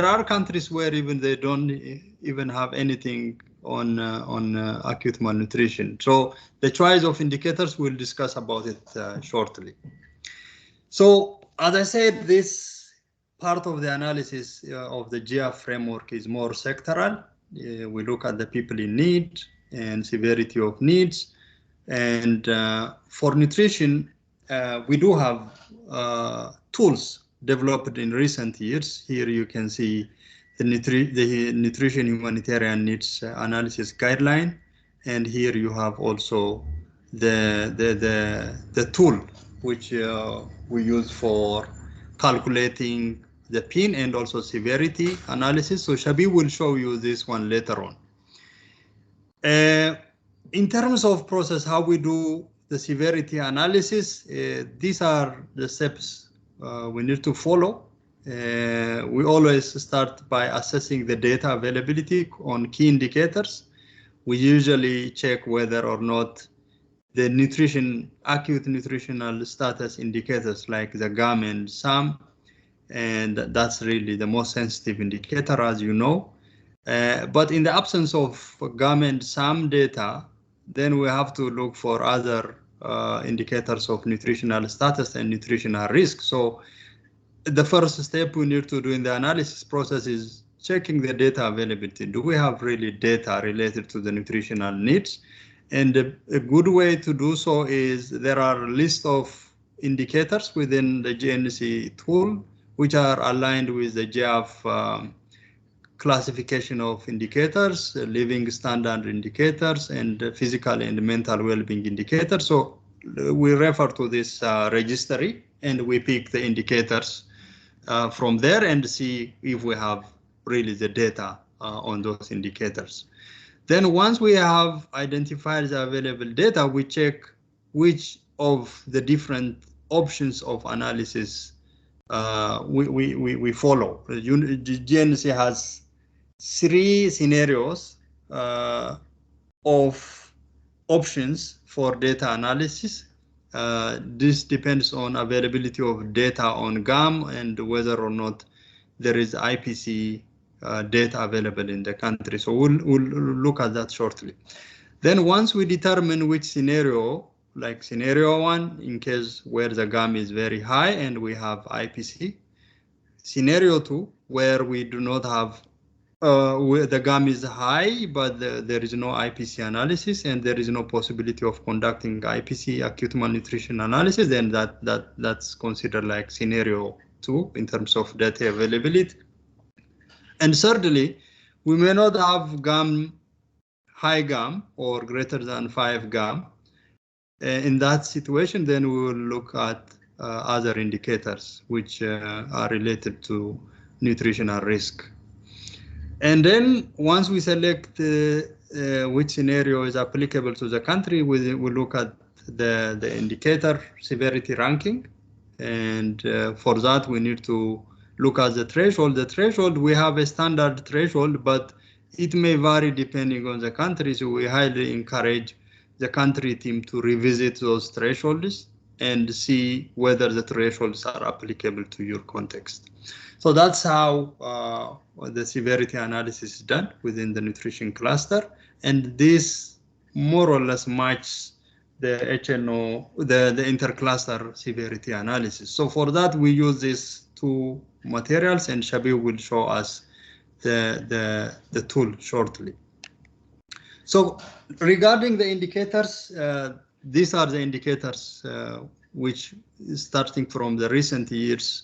are countries where even they don't even have anything on acute malnutrition. So the choice of indicators, we'll discuss about it shortly. So as I said, this part of the analysis of the GIF framework is more sectoral. We look at the people in need and severity of needs. And for nutrition, we do have tools developed in recent years. Here you can see the nutrition humanitarian needs analysis guideline, and here you have also the tool which we use for calculating the PIN and also severity analysis. So Shabi will show you this one later on. In terms of process, how we do the severity analysis, these are the steps we need to follow. We always start by assessing the data availability on key indicators. We usually check whether or not the acute nutritional status indicators like the GAM and SAM, and that's really the most sensitive indicator, as you know. But in the absence of GAM and SAM data, then we have to look for other indicators of nutritional status and nutritional risk. So the first step we need to do in the analysis process is checking the data availability. Do we have really data related to the nutritional needs? And a good way to do so is there are a list of indicators within the GNC tool, which are aligned with the GIF classification of indicators, living standard indicators, and physical and mental well-being indicators. So we refer to this registry, and we pick the indicators from there and see if we have really the data on those indicators. Then once we have identified the available data, we check which of the different options of analysis we follow. The GNC has 3 scenarios of options for data analysis. This depends on availability of data on GAM and whether or not there is IPC data available in the country. So we'll look at that shortly. Then once we determine which scenario, like scenario 1, in case where the GAM is very high and we have IPC. Scenario 2, where we do not have, where the GAM is high, but there is no IPC analysis and there is no possibility of conducting IPC acute malnutrition analysis, then that's considered like scenario 2 in terms of data availability. And thirdly, we may not have GAM, high GAM or greater than 5 GAM. In that situation, then we will look at other indicators which are related to nutritional risk. And then once we select which scenario is applicable to the country, we look at the indicator severity ranking. And for that, we need to look at the threshold. The threshold, we have a standard threshold, but it may vary depending on the country. So we highly encourage the country team to revisit those thresholds and see whether the thresholds are applicable to your context. So that's how the severity analysis is done within the nutrition cluster. And this more or less matches the HNO, the intercluster severity analysis. So for that, we use these 2 materials, and Shabir will show us the tool shortly. So regarding the indicators, these are the indicators which, starting from the recent years,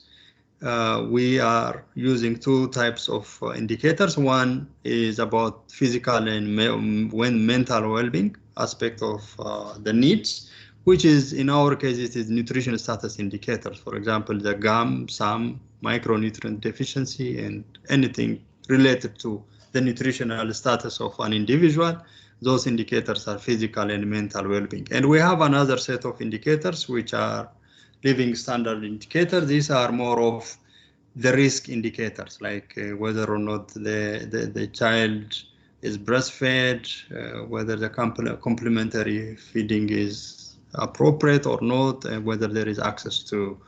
we are using 2 types of indicators. One is about physical and mental well-being aspect of the needs, which is, in our case, it is nutrition status indicators. For example, the GAM, SAM, micronutrient deficiency, and anything related to the nutritional status of an individual. Those indicators are physical and mental well-being. And we have another set of indicators which are living standard indicators. These are more of the risk indicators, like whether or not the child is breastfed, whether the complementary feeding is appropriate or not, and whether there is access to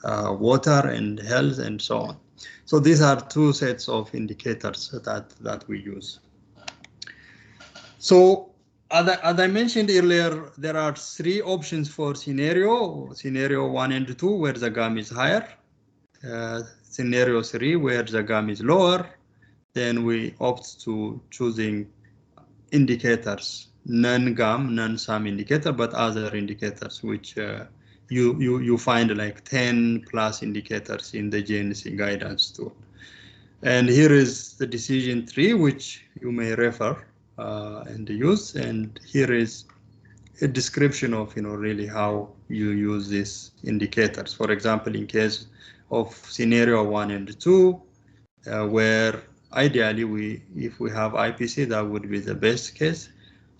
water and health and so on. So these are 2 sets of indicators that we use. So as I mentioned earlier, there are 3 options for scenario 1 and 2, where the GAM is higher. Scenario 3, where the GAM is lower. Then we opt to choosing indicators, non-GAM, non-SAM indicator, but other indicators, which you find like 10 plus indicators in the GNC guidance tool. And here is the decision tree, which you may refer and use. And here is a description of, really how you use these indicators. For example, in case of scenario 1 and 2, where ideally if we have IPC, that would be the best case.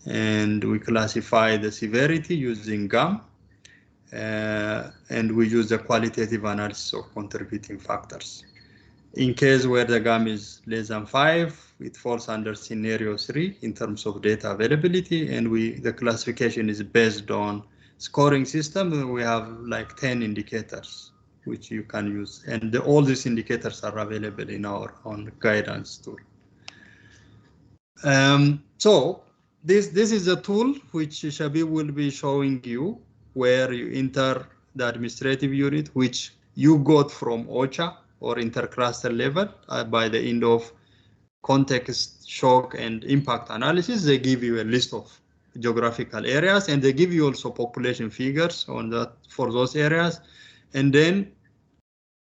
And we classify the severity using GAM. And we use the qualitative analysis of contributing factors. In case where the GAM is less than 5, it falls under scenario 3 in terms of data availability, and the classification is based on scoring system. We have like 10 indicators which you can use, and all these indicators are available in our own guidance tool. So this is a tool which Shabir will be showing you, where you enter the administrative unit, which you got from OCHA or intercluster level. By the end of context, shock, and impact analysis, they give you a list of geographical areas, and they give you also population figures on that for those areas. And then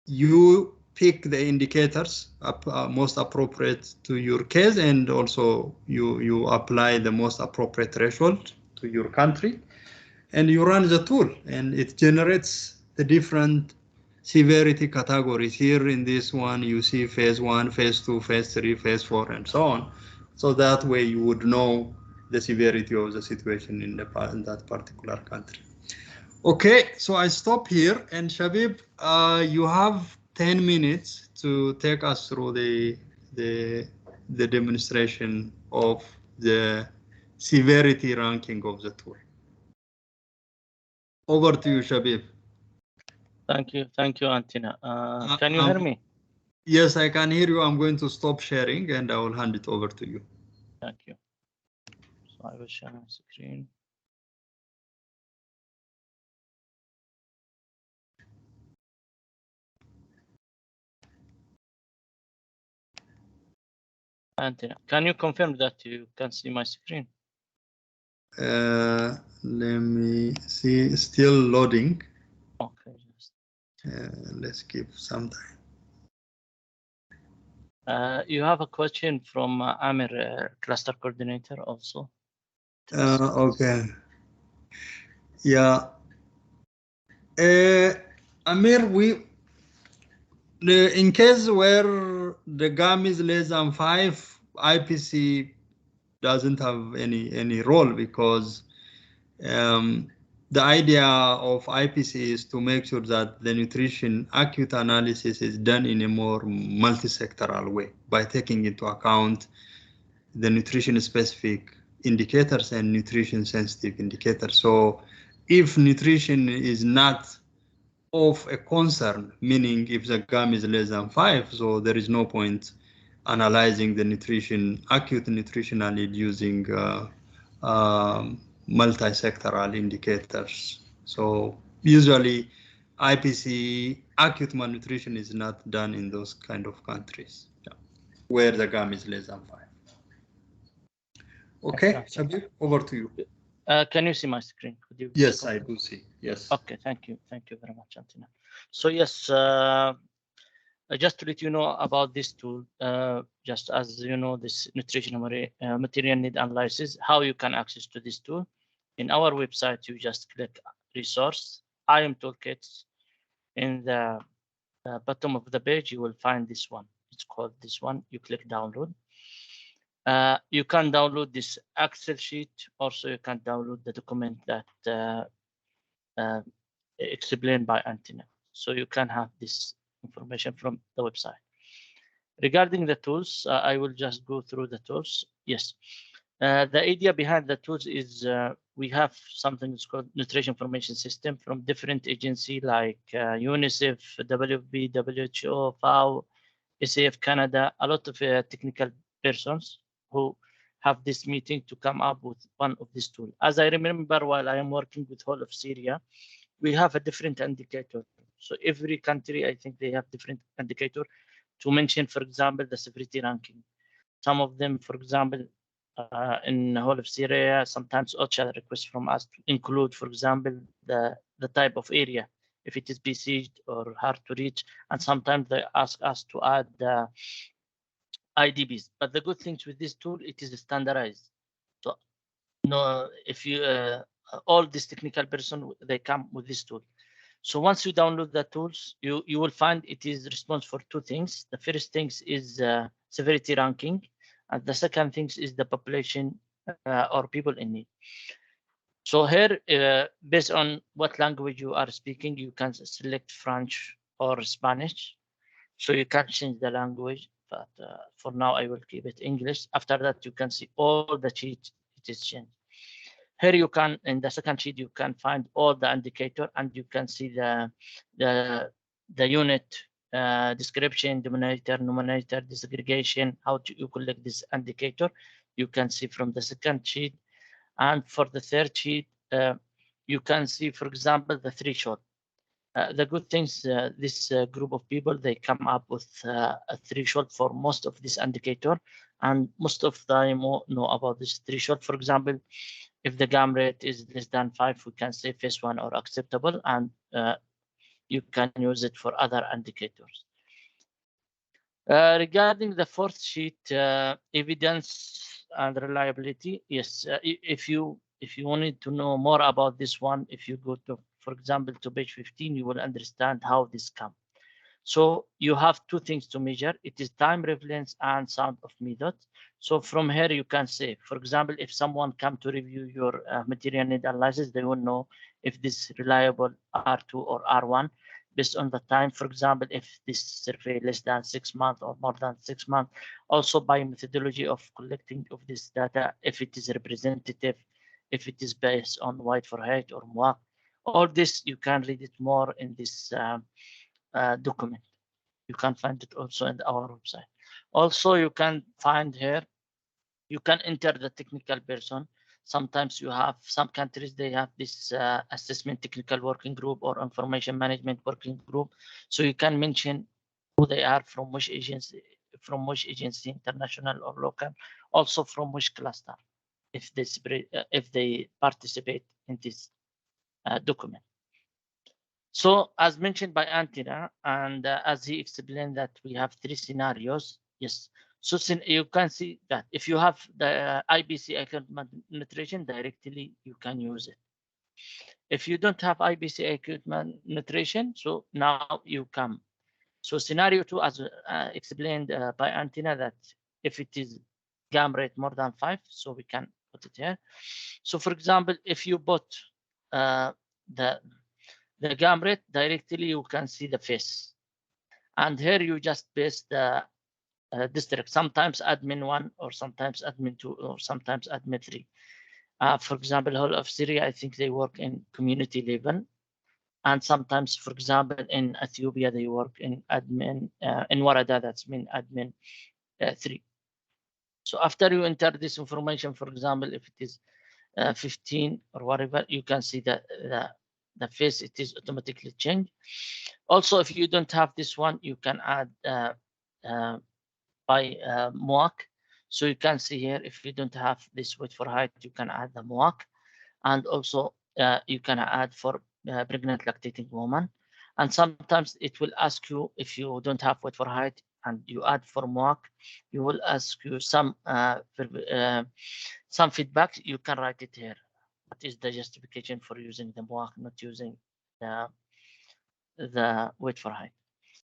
you pick the indicators most appropriate to your case, and also you apply the most appropriate threshold to your country, and you run the tool, and it generates the different severity categories. Here in this one, you see phase 1, phase 2, phase 3, phase 4, and so on. So that way you would know the severity of the situation in that particular country. Okay, so I stop here, and Shabib, you have 10 minutes to take us through the demonstration of the severity ranking of the tool. Over to you, Shabib. Thank you, Antina. Can you hear me? Yes, I can hear you. I'm going to stop sharing, and I will hand it over to you. Thank you. So I will share my screen. Antina, can you confirm that you can see my screen? Let me see. Still loading. Okay. Let's give some time. You have a question from Amir, cluster coordinator, also. Okay. Yeah. Amir, in case where the GAM is less than 5, IPC doesn't have any role, because the idea of IPC is to make sure that the nutrition acute analysis is done in a more multi-sectoral way by taking into account the nutrition specific indicators and nutrition sensitive indicators. So if nutrition is not of a concern, meaning if the GAM is less than 5, so there is no point analyzing the nutrition, acute nutritional need using multi-sectoral indicators. So usually IPC acute malnutrition is not done in those kind of countries, yeah, where the GAM is less than 5. Okay, Shabir, over to you. Can you see my screen? Could you yes, I do see. Yes. Okay, thank you very much, Antina. So yes, just to let you know about this tool, just as you know, this nutrition material need analysis, how you can access to this tool. In our website, you just click resource, IM toolkits. In the bottom of the page, you will find this one. It's called this one. You click download. You can download this Excel sheet. Also, you can download the document that explained by Antina. So you can have this information from the website. Regarding the tools, I will just go through the tools. Yes, the idea behind the tools is we have something that's called nutrition information system from different agencies like UNICEF, WFP, WHO, FAO, SAF Canada, a lot of technical persons who have this meeting to come up with one of these tools. As I remember, while I am working with whole of Syria, we have a different indicator. So every country, I think they have different indicator. To mention, for example, the severity ranking. Some of them, for example, in the whole of Syria, sometimes OCHA requests from us to include, for example, the type of area, if it is besieged or hard to reach, and sometimes they ask us to add IDBs. But the good things with this tool, it is standardized. So no, if you all these technical person, they come with this tool. So once you download the tools, you will find it is responsible for two things. The first thing is severity ranking, and the second thing is the population or people in need. So here, based on what language you are speaking, you can select French or Spanish. So you can change the language, but for now I will keep it English. After that, you can see all the sheet, it is changed. Here you can, in the second sheet, you can find all the indicator, and you can see the unit description, denominator, numerator, disaggregation, how you collect this indicator. You can see from the second sheet. And for the third sheet, you can see, for example, the threshold. The good things, this group of people, they come up with a threshold for most of this indicator, and most of them know about this threshold. For example, if the GAM rate is less than 5, we can say phase 1 or acceptable, and you can use it for other indicators. Regarding the fourth sheet, evidence and reliability, yes, if you wanted to know more about this one, if you go to, for example, to page 15, you will understand how this comes. So you have two things to measure. It is time reference and sound of method. So from here you can say, for example, if someone come to review your material need analysis, they will know if this is reliable R2 or R1 based on the time. For example, if this survey less than 6 months or more than 6 months, also by methodology of collecting of this data, if it is representative, if it is based on white for height or MWAC. All this you can read it more in this document. You can find it also in our website. Also, you can find here, you can enter the technical person. Sometimes you have some countries, they have this assessment technical working group or information management working group. So you can mention who they are, from which agency, international or local, also from which cluster, if they participate in this document. So as mentioned by Antina, and as he explained that we have 3 scenarios. Yes. So you can see that if you have the IBC account penetration directly, you can use it. If you don't have IBC account penetration, so now you come. So scenario 2, as explained by Antina, that if it is GAM rate more than 5, so we can put it here. So for example, if you put the GAM rate directly, you can see the face. And here you just paste the district, sometimes admin 1 or sometimes admin 2 or sometimes admin 3. For example, whole of Syria, I think they work in community level. And sometimes, for example, in Ethiopia, they work in admin, in Warada, that's mean admin 3. So after you enter this information, for example, if it is 15 or whatever, you can see that the face, it is automatically changed. Also, if you don't have this one, you can add by MWAC. So you can see here, if you don't have this weight for height, you can add the MWAC. And also you can add for pregnant lactating woman. And sometimes it will ask you, if you don't have weight for height and you add for MWAC, you will ask you some feedback. You can write it here. What is the justification for using the MWAC, not using the weight for height?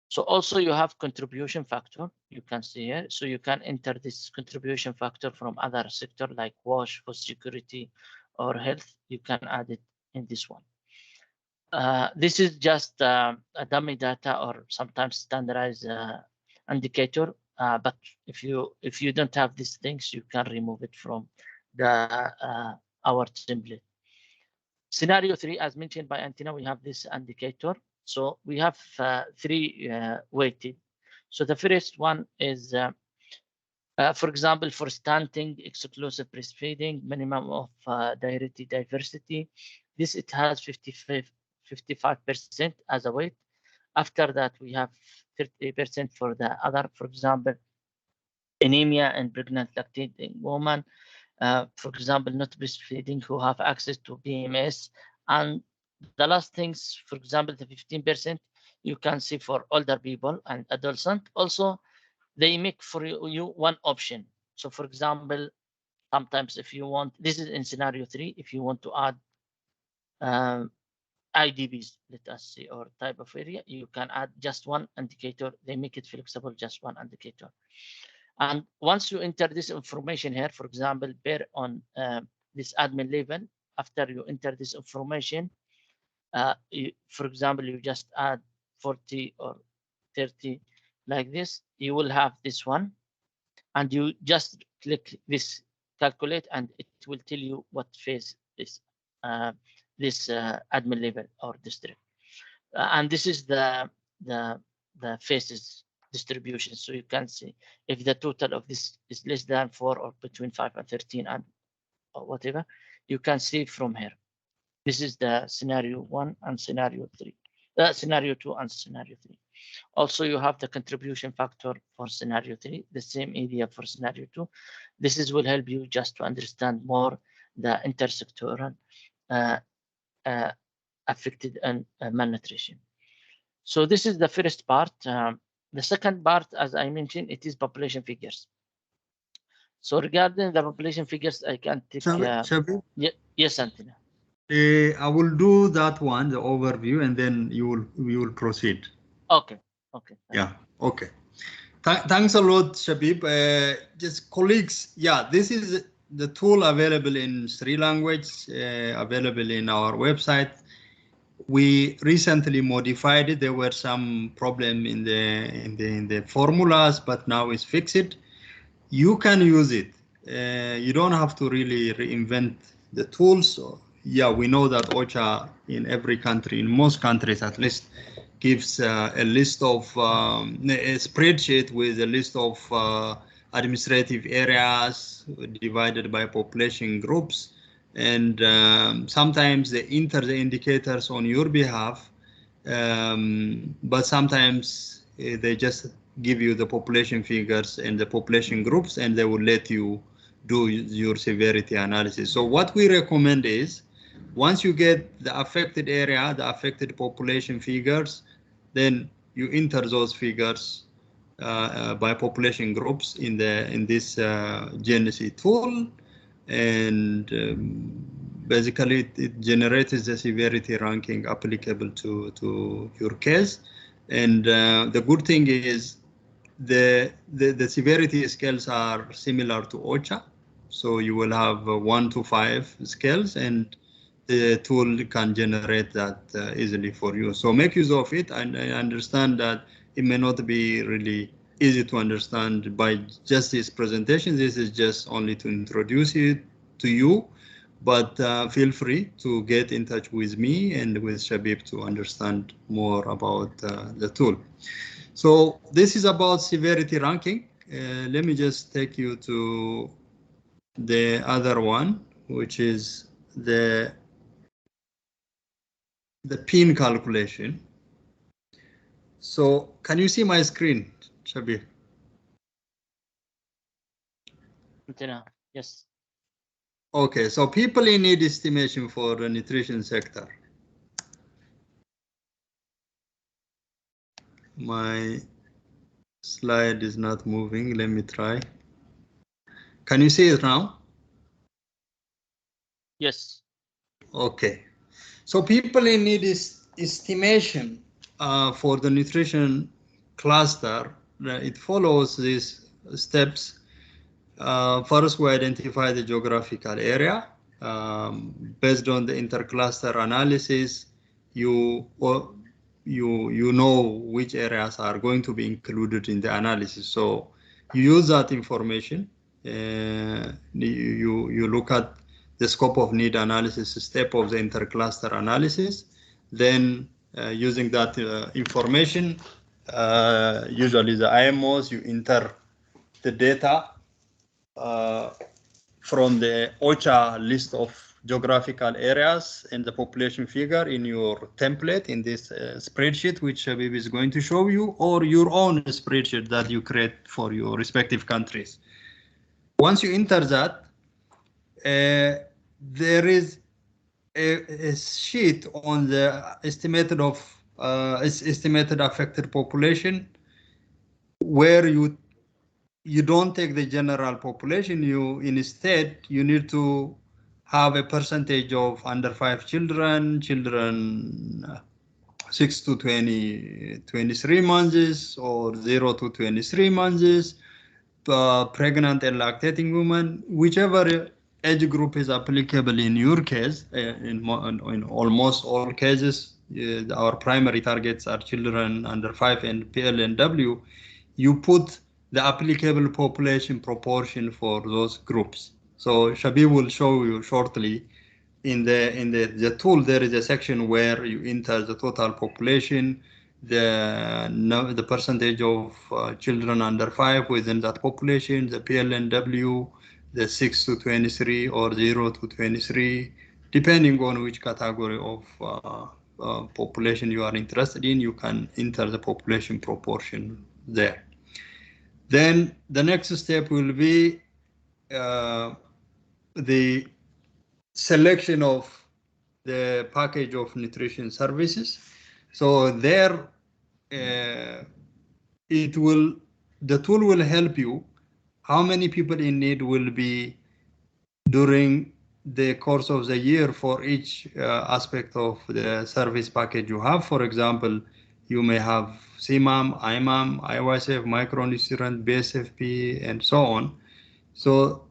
So also you have contribution factor, you can see here. So you can enter this contribution factor from other sector like WASH, food security, or health. You can add it in this one. This is just a dummy data or sometimes standardized indicator. But if you don't have these things, you can remove it from our template. Scenario 3, as mentioned by Antina, we have this indicator. So we have 3 weighted. So the first one is, for example, for stunting, exclusive breastfeeding, minimum of dietary diversity. This, it has 55% as a weight. After that, we have 30% for the other, for example, anemia and pregnant lactating woman. For example, not breastfeeding, who have access to PMS. And the last things, for example, the 15%, you can see for older people and adolescent. Also, they make for you one option. So for example, sometimes if you want, this is in scenario 3, if you want to add IDBs, let us say, or type of area, you can add just one indicator. They make it flexible, just one indicator. And once you enter this information here, for example, bear on this admin level, after you enter this information, for example, you just add 40 or 30 like this, you will have this one. And you just click this calculate, and it will tell you what phase is this admin level or district. And this is the phases distribution. So you can see if the total of this is less than 4 or between 5 and 13 and or whatever, you can see from here. This is the scenario 1 and scenario 3, scenario 2 and scenario 3. Also, you have the contribution factor for scenario 3, the same area for scenario 2. This is will help you just to understand more the intersectoral affected and malnutrition. So this is the first part. The second part, as I mentioned, it is population figures. So regarding the population figures, I can take. Yes, Antina. I will do that one, the overview, and then we will proceed. Okay. Okay. Yeah. Okay. Thanks a lot, Shabib. Just colleagues, yeah, this is the tool available in 3 languages, available in our website. We recently modified it. There were some problem in the formulas, but now it's fixed. You can use it. You don't have to really reinvent the tools. Yeah, we know that OCHA in every country, in most countries at least, gives a list of a spreadsheet with a list of administrative areas divided by population groups, and sometimes they enter the indicators on your behalf, but sometimes they just give you the population figures and the population groups, and they will let you do your severity analysis. So what we recommend is, once you get the affected area, the affected population figures, then you enter those figures by population groups in this GNC tool, and basically it generates the severity ranking applicable to your case. And the good thing is the severity scales are similar to OCHA, so you will have 1 to 5 scales, and the tool can generate that easily for you. So make use of it, and I understand that it may not be really easy to understand by just this presentation. This is just only to introduce it to you, but feel free to get in touch with me and with Shabib to understand more about the tool. So this is about severity ranking. Let me just take you to the other one, which is the PIN calculation. So can you see my screen, Shabir? Yes. Okay, so people in need estimation for the nutrition sector. My slide is not moving. Let me try. Can you see it now? Yes. Okay. So people in need estimation for the nutrition cluster, it follows these steps. First, we identify the geographical area. Based on the intercluster analysis, you know which areas are going to be included in the analysis. So you use that information. You look at the scope of need analysis step of the intercluster analysis. Then using that information, usually the IMOs, you enter the data from the OCHA list of geographical areas and the population figure in your template in this spreadsheet, which Habib is going to show you, or your own spreadsheet that you create for your respective countries. Once you enter that, there is a sheet on the estimated affected population, where you don't take the general population. You instead need to have a percentage of under 5 children 6 to 23 months, or 0 to 23 months, pregnant and lactating women, whichever age group is applicable in your case. In almost all cases, our primary targets are children under 5 and PLNW. You put the applicable population proportion for those groups. So Shabib will show you shortly. In the tool, there is a section where you enter the total population, the percentage of children under 5 within that population, the PLNW, the 6 to 23 or 0 to 23, depending on which category of population you are interested in. You can enter the population proportion there. Then the next step will be the selection of the package of nutrition services. So there, the tool will help you how many people in need will be during the course of the year for each aspect of the service package you have. For example, You may have CMAM, IMAM, IYSF, micronutrient, BSFP, and so on. So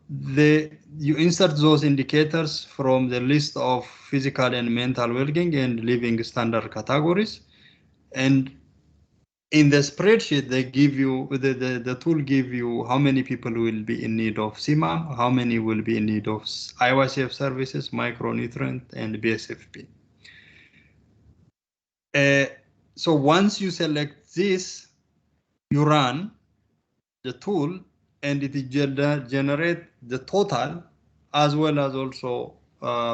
you insert those indicators from the list of physical and mental well-being and living standard categories. And in the spreadsheet, they give you, the tool give you how many people will be in need of CMAM, how many will be in need of IYCF services, micronutrient, and BSFP. So once you select this, you run the tool and it generate the total as well as also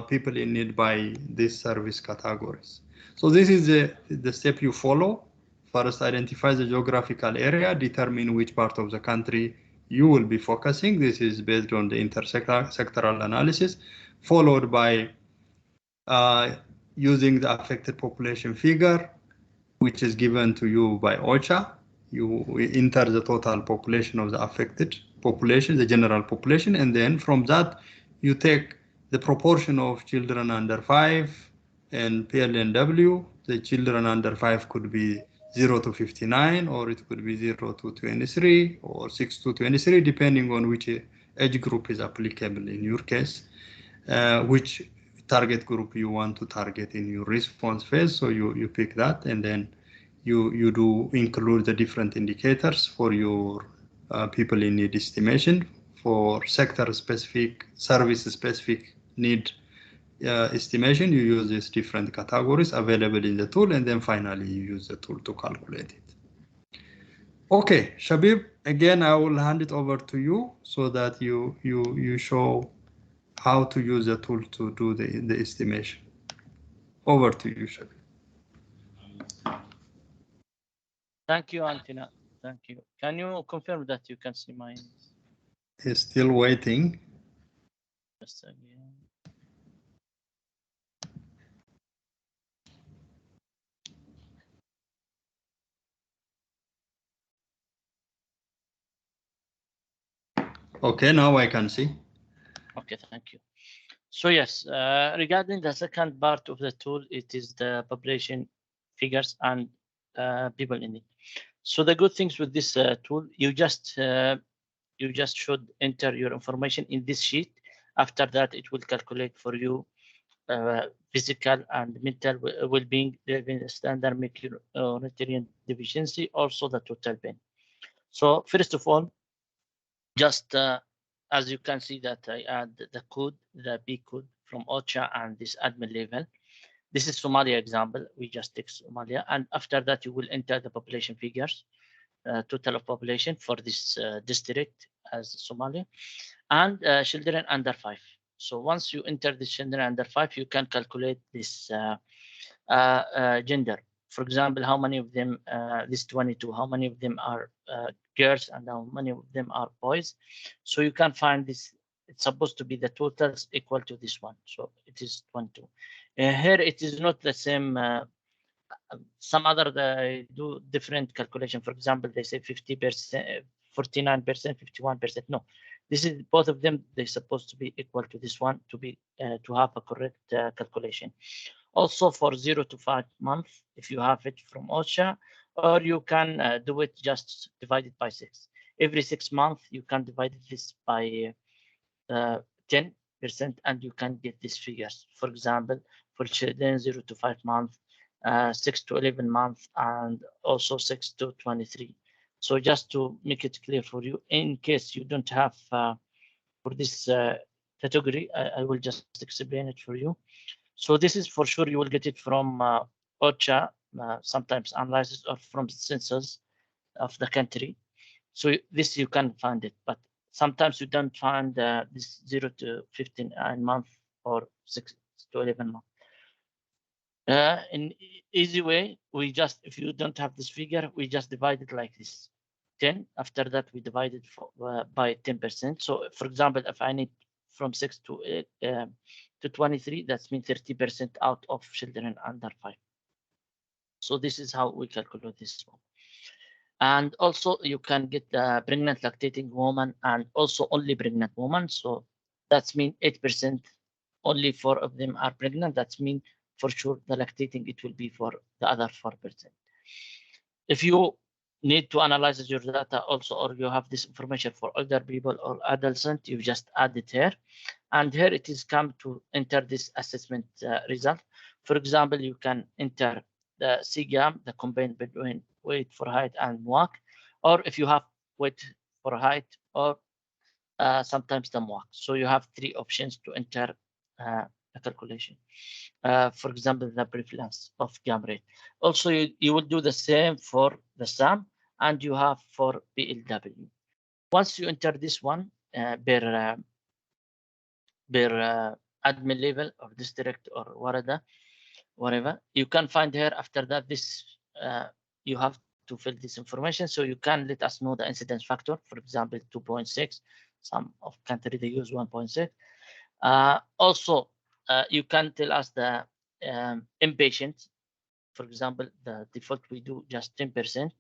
people in need by these service categories. So this is the step you follow. First, identify the geographical area, determine which part of the country you will be focusing. This is based on the intersectoral analysis, followed by using the affected population figure, which is given to you by OCHA. You enter the total population of the affected population, the general population, and then from that, you take the proportion of children under 5 and PLNW. The children under 5 could be 0 to 59, or it could be 0 to 23, or 6 to 23, depending on which age group is applicable in your case, which target group you want to target in your response phase. So you pick that, and then you do include the different indicators for your people in need estimation for sector specific, service specific need estimation. You use these different categories available in the tool, and then finally you use the tool to calculate it. Okay, Shabib, again, I will hand it over to you so that you show how to use the tool to do the estimation. Over to you, Shabib. Thank you, Antina. Thank you. Can you confirm that you can see mine? He's still waiting. Just again. Okay, now I can see. Okay, thank you. So yes, regarding the second part of the tool, it is the population figures and people in it. So the good things with this tool, you just should enter your information in this sheet. After that, it will calculate for you physical and mental well-being, standard micronutrient deficiency, also the total pain. So first of all, just as you can see that I add the code, the B code from OCHA and this admin level. This is Somalia example. We just take Somalia, and after that you will enter the population figures, total of population for this district as Somalia, and children under 5. So once you enter the children under 5, you can calculate this gender. For example, how many of them, this 22, how many of them are girls and how many of them are boys. So you can find this, it's supposed to be the totals equal to this one. So it is 22. Here it is not the same. Some other they do different calculation. For example, they say 50%, 49%, 51%. No, this is both of them. They're supposed to be equal to this one to be to have a correct calculation. Also for 0 to 5 months, if you have it from OCHA, or you can do it just divided by 6. Every 6 months, you can divide this by 10%, and you can get these figures. For example, for children 0 to 5 months, 6 to 11 months, and also 6 to 23. So just to make it clear for you, in case you don't have for this category, I will just explain it for you. So this is for sure you will get it from OCHA, sometimes analysis, or from census of the country. So this you can find it, but sometimes you don't find this 0 to 15 month or 6 to 11 month. In easy way, we just, if you don't have this figure, we just divide it like this, 10. After that, we divide it by 10%. So for example, if I need from 6 to 23, that means 30% out of children under 5. So this is how we calculate this one. And also you can get the pregnant lactating woman and also only pregnant woman. So that's mean 8%, only 4 of them are pregnant. That's mean for sure the lactating, it will be for the other 4%. If you need to analyze your data also, or you have this information for older people or adolescent, you just add it here. And here it is come to enter this assessment result. For example, you can enter the CGAM, the combined between weight for height and walk, or if you have weight for height, or sometimes the walk. So you have three options to enter a calculation. For example, the prevalence of GAM rate. Also, you will do the same for the SAM, and you have for BLW. Once you enter this one, per admin level or district or whatever, you can find here after that this you have to fill this information. So you can let us know the incidence factor, for example 2.6. Some of country they use 1.6. Also you can tell us the inpatient. For example, the default we do just 10%,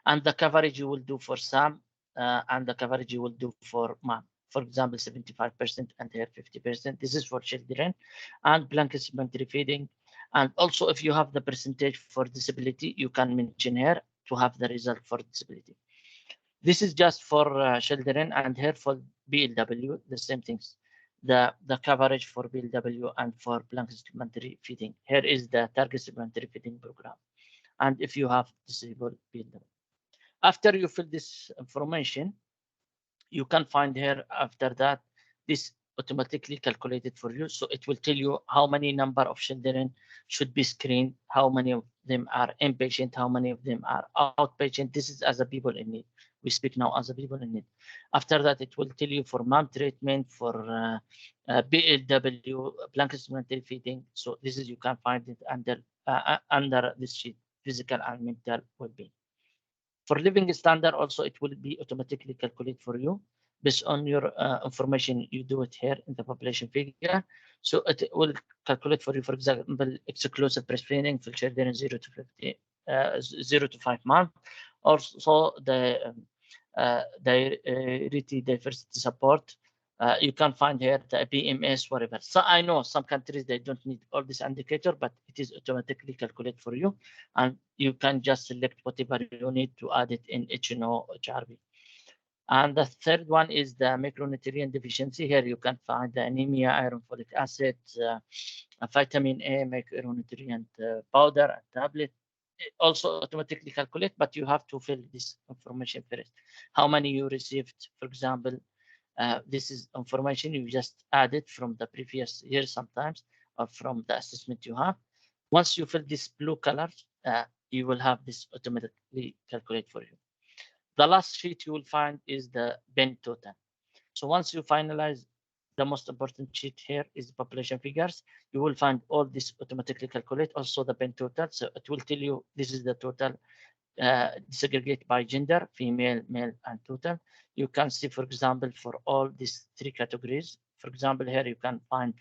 and the coverage you will do for SAM, and the coverage you will do for MAM. For example, 75% and here 50%. This is for children and blanket supplementary feeding. And also, if you have the percentage for disability, you can mention here to have the result for disability. This is just for children, and here for BLW, the same things. The coverage for BLW and for blanket supplementary feeding. Here is the target supplementary feeding program. And if you have disabled BLW. After you fill this information, you can find here after that this automatically calculated for you. So it will tell you how many number of children should be screened, how many of them are inpatient, how many of them are outpatient. This is as a people in need. We speak now as a people in need. After that, it will tell you for MAM treatment, for BLW, blanket supplementary feeding. So this is, you can find it under this sheet, physical and mental well-being. For living standard also, it will be automatically calculated for you based on your information. You do it here in the population figure. So it will calculate for you, for example, exclusive breastfeeding for children 0 to 5 months. Also the diversity support. You can find here the PMS, whatever. So I know some countries, they don't need all this indicator, but it is automatically calculated for you. And you can just select whatever you need to add it in HNO, HRV. And the third one is the macronutrient deficiency. Here you can find the anemia, iron, folic acid, vitamin A, macronutrient powder and tablet. It also automatically calculate, but you have to fill this information first. How many you received, for example. This is information you just added from the previous year sometimes, or from the assessment you have. Once you fill this blue color, you will have this automatically calculate for you. The last sheet you will find is the PIN total. So once you finalize, the most important sheet here is the population figures. You will find all this automatically calculate, also the PIN total. So it will tell you this is the total disaggregate by gender, female, male, and total. You can see, for example, for all these three categories. For example, here you can find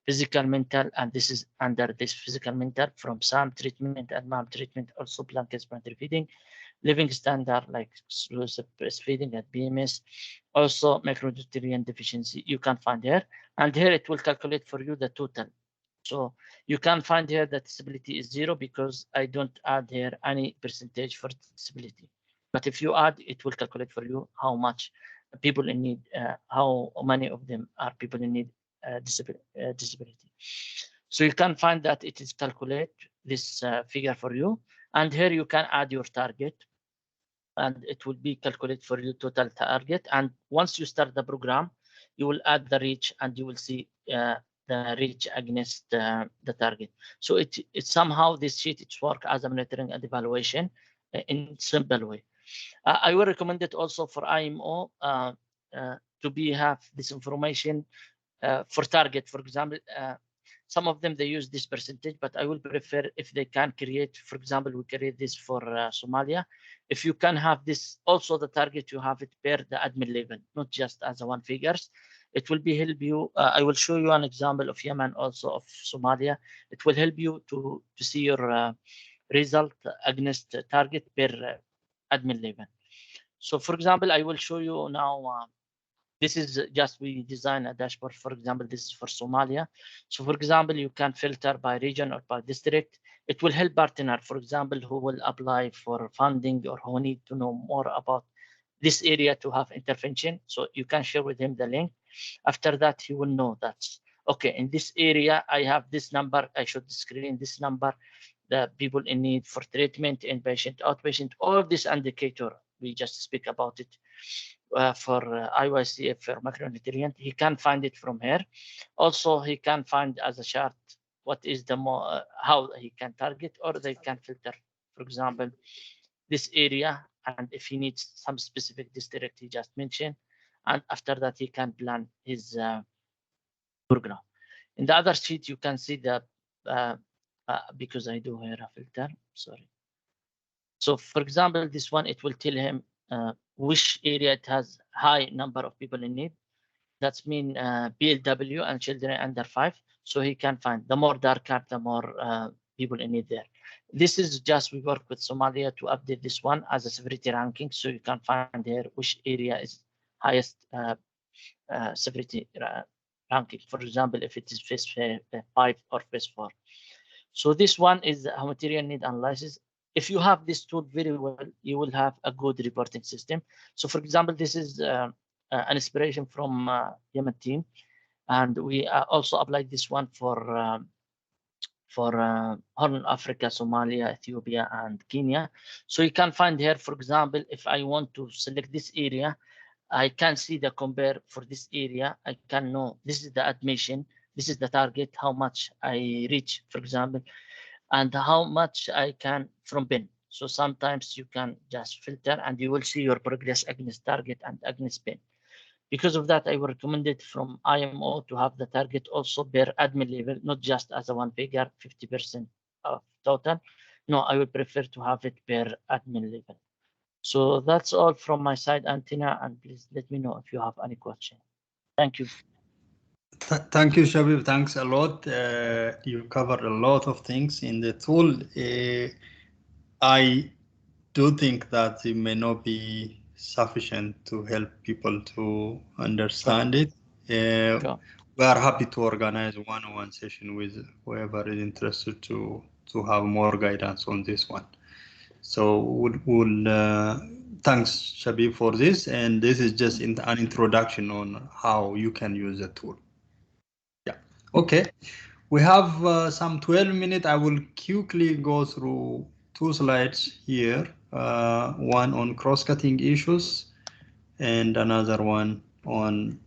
physical, mental, and this is under this physical, mental from SAM treatment and MAM treatment, also blanket supplementary feeding, living standard like exclusive breastfeeding at BMS, also macronutrient deficiency. You can find here, and here it will calculate for you the total. So you can find here that disability is 0 because I don't add here any percentage for disability. But if you add, it will calculate for you how much people in need, how many of them are people in need disability. So you can find that it is calculate this figure for you. And here you can add your target, and it will be calculated for you total target. And once you start the program, you will add the reach, and you will see the reach against the target. So it somehow this sheet, it's work as a monitoring and evaluation in simple way. I will recommend it also for IMO to have this information for target. For example, some of them they use this percentage, but I will prefer if they can create, for example, we create this for Somalia. If you can have this also the target, you have it per the admin level, not just as a one figures. It will be help you. I will show you an example of Yemen, also of Somalia. It will help you to see your result against target per admin level. So, for example, I will show you now This is just, we design a dashboard. For example, this is for Somalia. So for example, you can filter by region or by district. It will help partner, for example, who will apply for funding or who need to know more about this area to have intervention. So you can share with him the link. After that, he will know that, okay, in this area, I have this number, I should screen this number, the people in need for treatment, inpatient, outpatient, all this indicator, we just speak about it for IYCF for macronutrient. He can find it from here. Also, he can find as a chart what is the more, how he can target, or they can filter, for example, this area, and if he needs some specific district he just mentioned, and after that he can plan his program. In the other sheet you can see the because I do here a filter, sorry. So for example, this one, it will tell him which area it has high number of people in need. That's mean PLW and children under 5. So he can find the more darker, the more people in need there. This is just, we work with Somalia to update this one as a severity ranking. So you can find here which area is highest severity ranking. For example, if it is phase 5 or phase 4. So this one is the humanitarian need analysis. If you have this tool very well, you will have a good reporting system. So for example, this is an inspiration from Yemen team, and we also applied this one for Horn Africa, Somalia, Ethiopia, and Kenya. So you can find here, for example, if I want to select this area, I can see the compare for this area. I can know this is the admission, this is the target, how much I reach, for example, and how much I can from PIN. So sometimes you can just filter and you will see your progress against target and against PIN. Because of that, I would recommend it from IMO to have the target also per admin level, not just as a one figure, 50% of total. No, I would prefer to have it per admin level. So that's all from my side, Antina, and please let me know if you have any question. Thank you. Thank you, Shabib. Thanks a lot. You covered a lot of things in the tool. I do think that it may not be sufficient to help people to understand it. Sure. We are happy to organize one-on-one session with whoever is interested to have more guidance on this one. So we'll thanks, Shabib, for this. And this is just an introduction on how you can use the tool. Yeah. Okay. We have some 12 minutes. I will quickly go through 2 slides here. One on cross-cutting issues and another one on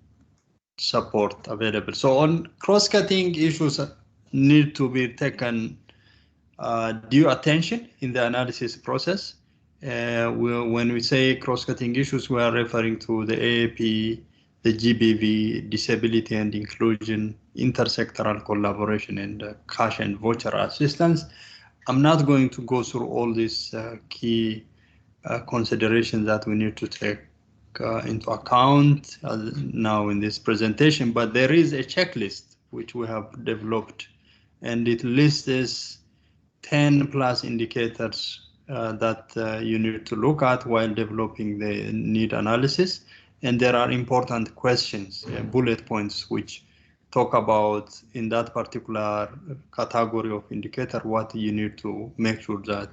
support available. So on cross-cutting issues need to be taken due attention in the analysis process. When we say cross-cutting issues, we are referring to the AAP, the GBV, disability and inclusion, intersectoral collaboration, and cash and voucher assistance. I'm not going to go through all these key considerations that we need to take into account now in this presentation, but there is a checklist which we have developed, and it lists 10 plus indicators that you need to look at while developing the need analysis. And there are important questions, bullet points, which talk about in that particular category of indicator what you need to make sure that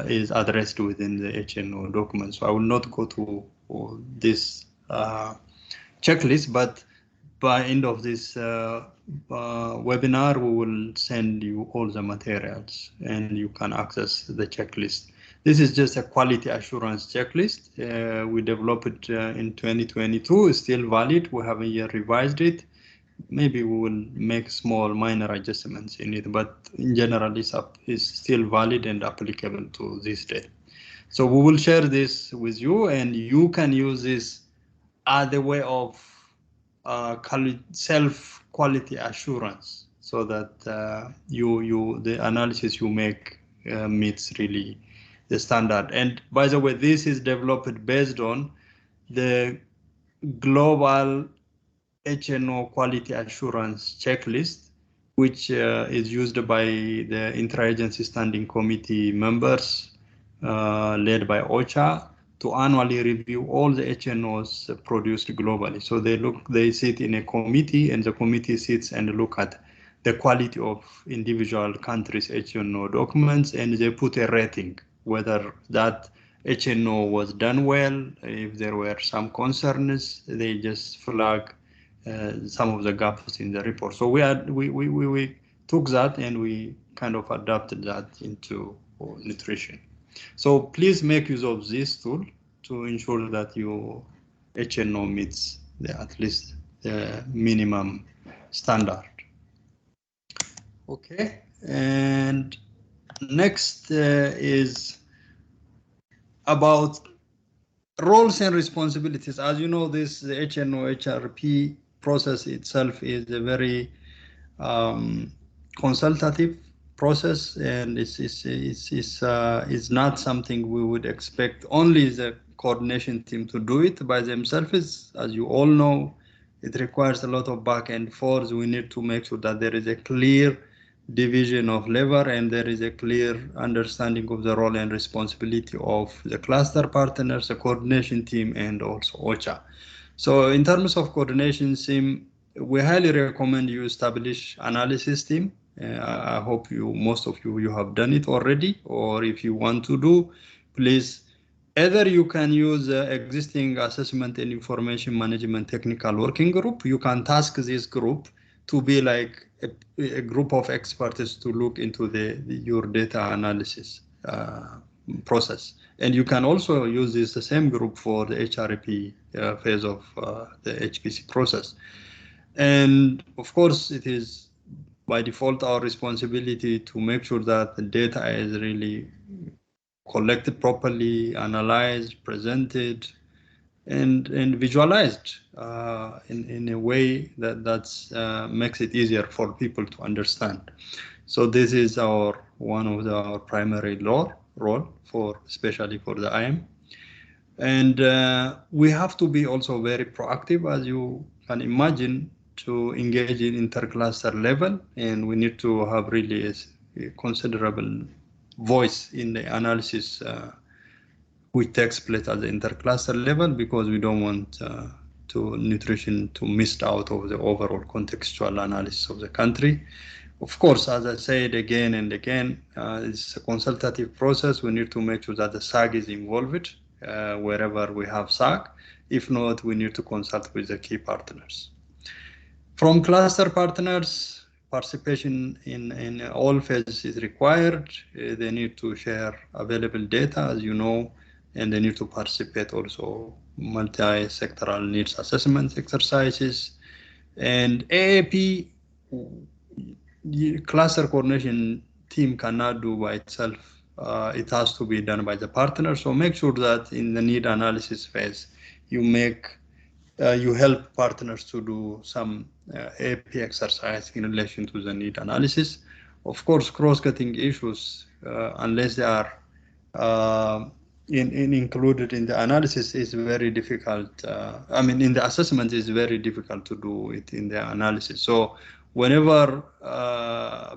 is addressed within the HNO document. So I will not go to this checklist, but by end of this webinar, we will send you all the materials and you can access the checklist. This is just a quality assurance checklist. We developed it in 2022, it's still valid. We haven't yet revised it. Maybe we will make small minor adjustments in it, but in general, it's still valid and applicable to this day. So we will share this with you, and you can use this as a way of self-quality assurance, so that the analysis you make meets really the standard. And by the way, this is developed based on the global HNO quality assurance checklist, which is used by the Interagency Standing Committee members led by OCHA to annually review all the HNOs produced globally. So they sit in a committee, and the committee sits and look at the quality of individual countries' HNO documents, and they put a rating, whether that HNO was done well. If there were some concerns, they just flag some of the gaps in the report. So we took that and we kind of adapted that into nutrition. So please make use of this tool to ensure that your HNO meets at least the minimum standard. Okay, and next is about roles and responsibilities. As you know, the HNO HRP process itself is a very consultative process, and it's not something we would expect only the coordination team to do it by themselves. As you all know, it requires a lot of back and forth. We need to make sure that there is a clear division of labor and there is a clear understanding of the role and responsibility of the cluster partners, the coordination team, and also OCHA. So in terms of coordination team, we highly recommend you establish analysis team. I hope most of you have done it already, or if you want to do, please, either you can use existing assessment and information management technical working group. You can task this group to be like a group of experts to look into your data analysis process. And you can also use the same group for the HRP phase of the HPC process. And of course, it is by default our responsibility to make sure that the data is really collected properly, analyzed, presented, and visualized in a way that makes it easier for people to understand. So this is one of our primary role for, especially for the IM. And we have to be also very proactive, as you can imagine, to engage in intercluster level, and we need to have really a considerable voice in the analysis which takes place at the intercluster level, because we don't want nutrition to miss out of the overall contextual analysis of the country. Of course, as I said again and again, it's a consultative process. We need to make sure that the SAG is involved wherever we have SAG. If not, we need to consult with the key partners. From cluster partners, participation in all phases is required. They need to share available data, as you know, and they need to participate also multi-sectoral needs assessment exercises. And AAP, cluster coordination team cannot do by itself. It has to be done by the partner. So make sure that in the need analysis phase, you help partners to do some AP exercise in relation to the need analysis. Of course, cross-cutting issues, unless they are included in the analysis, is very difficult. In the assessment, is very difficult to do it in the analysis. So whenever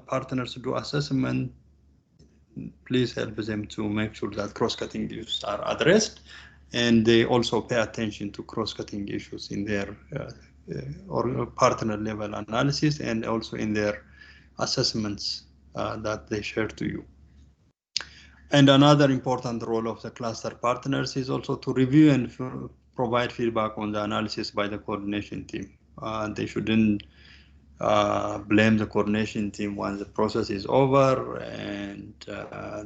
partners do assessment, please help them to make sure that cross-cutting issues are addressed, and they also pay attention to cross-cutting issues in their or partner level analysis, and also in their assessments that they share to you. And another important role of the cluster partners is also to review and provide feedback on the analysis by the coordination team. They shouldn't blame the coordination team once the process is over, and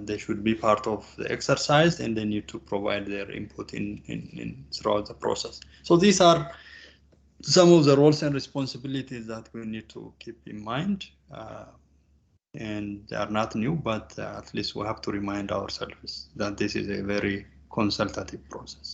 they should be part of the exercise, and they need to provide their input throughout the process. So these are some of the roles and responsibilities that we need to keep in mind, and they are not new, but at least we have to remind ourselves that this is a very consultative process.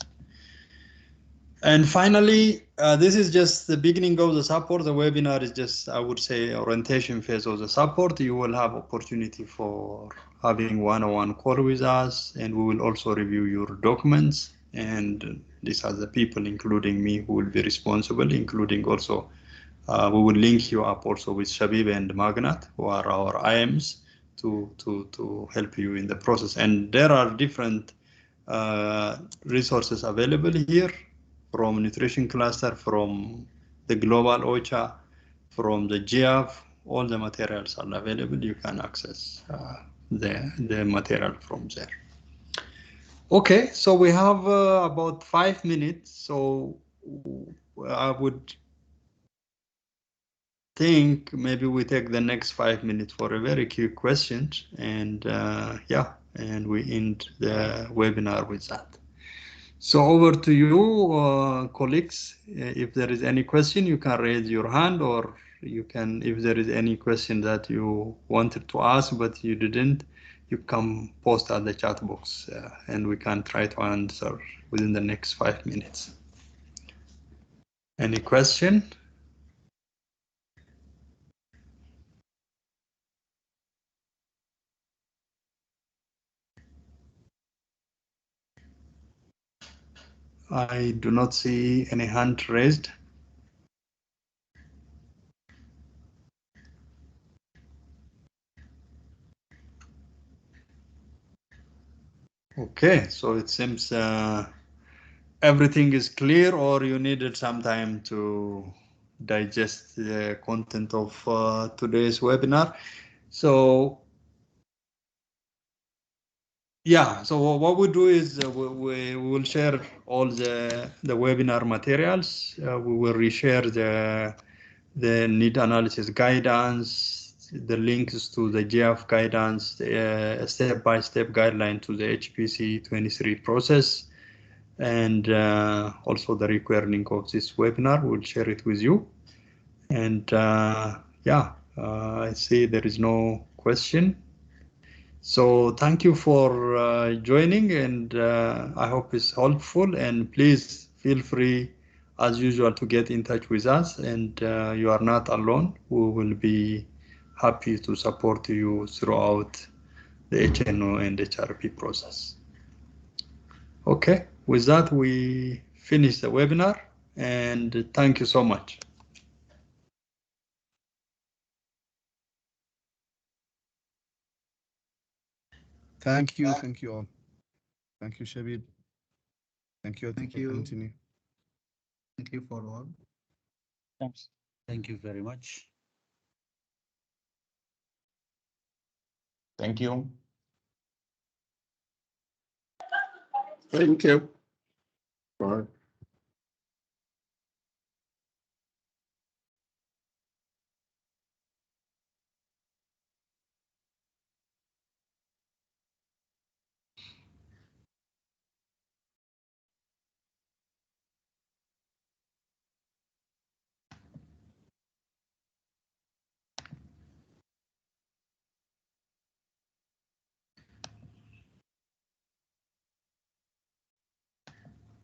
And finally, this is just the beginning of the support. The webinar is just, I would say, orientation phase of the support. You will have opportunity for having one-on-one call with us, and we will also review your documents. And these are the people, including me, who will be responsible, including also, we will link you up also with Shabib and Magnat, who are our IMs, to help you in the process. And there are different resources available here from nutrition cluster, from the global OCHA, from the GF. All the materials are available. You can access the material from there. Okay, so we have about 5 minutes. So I would think maybe we take the next 5 minutes for a very quick questions, and yeah, and we end the webinar with that. So over to you, colleagues. If there is any question, you can raise your hand, or you can, if there is any question that you wanted to ask but you didn't, you can post at the chat box, and we can try to answer within the next 5 minutes. Any question? I do not see any hand raised. Okay, so it seems everything is clear, or you needed some time to digest the content of today's webinar. So yeah, so what we do is we will share all the webinar materials. We will reshare the need analysis guidance, the links to the GF guidance, a step-by-step guideline to the HPC 23 process, and also the recording of this webinar. We'll share it with you. And yeah, I see there is no question. So thank you for joining, and I hope it's helpful, and please feel free as usual to get in touch with us, and you are not alone. We will be happy to support you throughout the HNO and HRP process. Okay, with that we finish the webinar, and thank you so much. Thank you all. Thank you, Shabib. Thank you, Anthony. Thank you for all. Thanks. Thank you very much. Thank you. Thank you. Bye.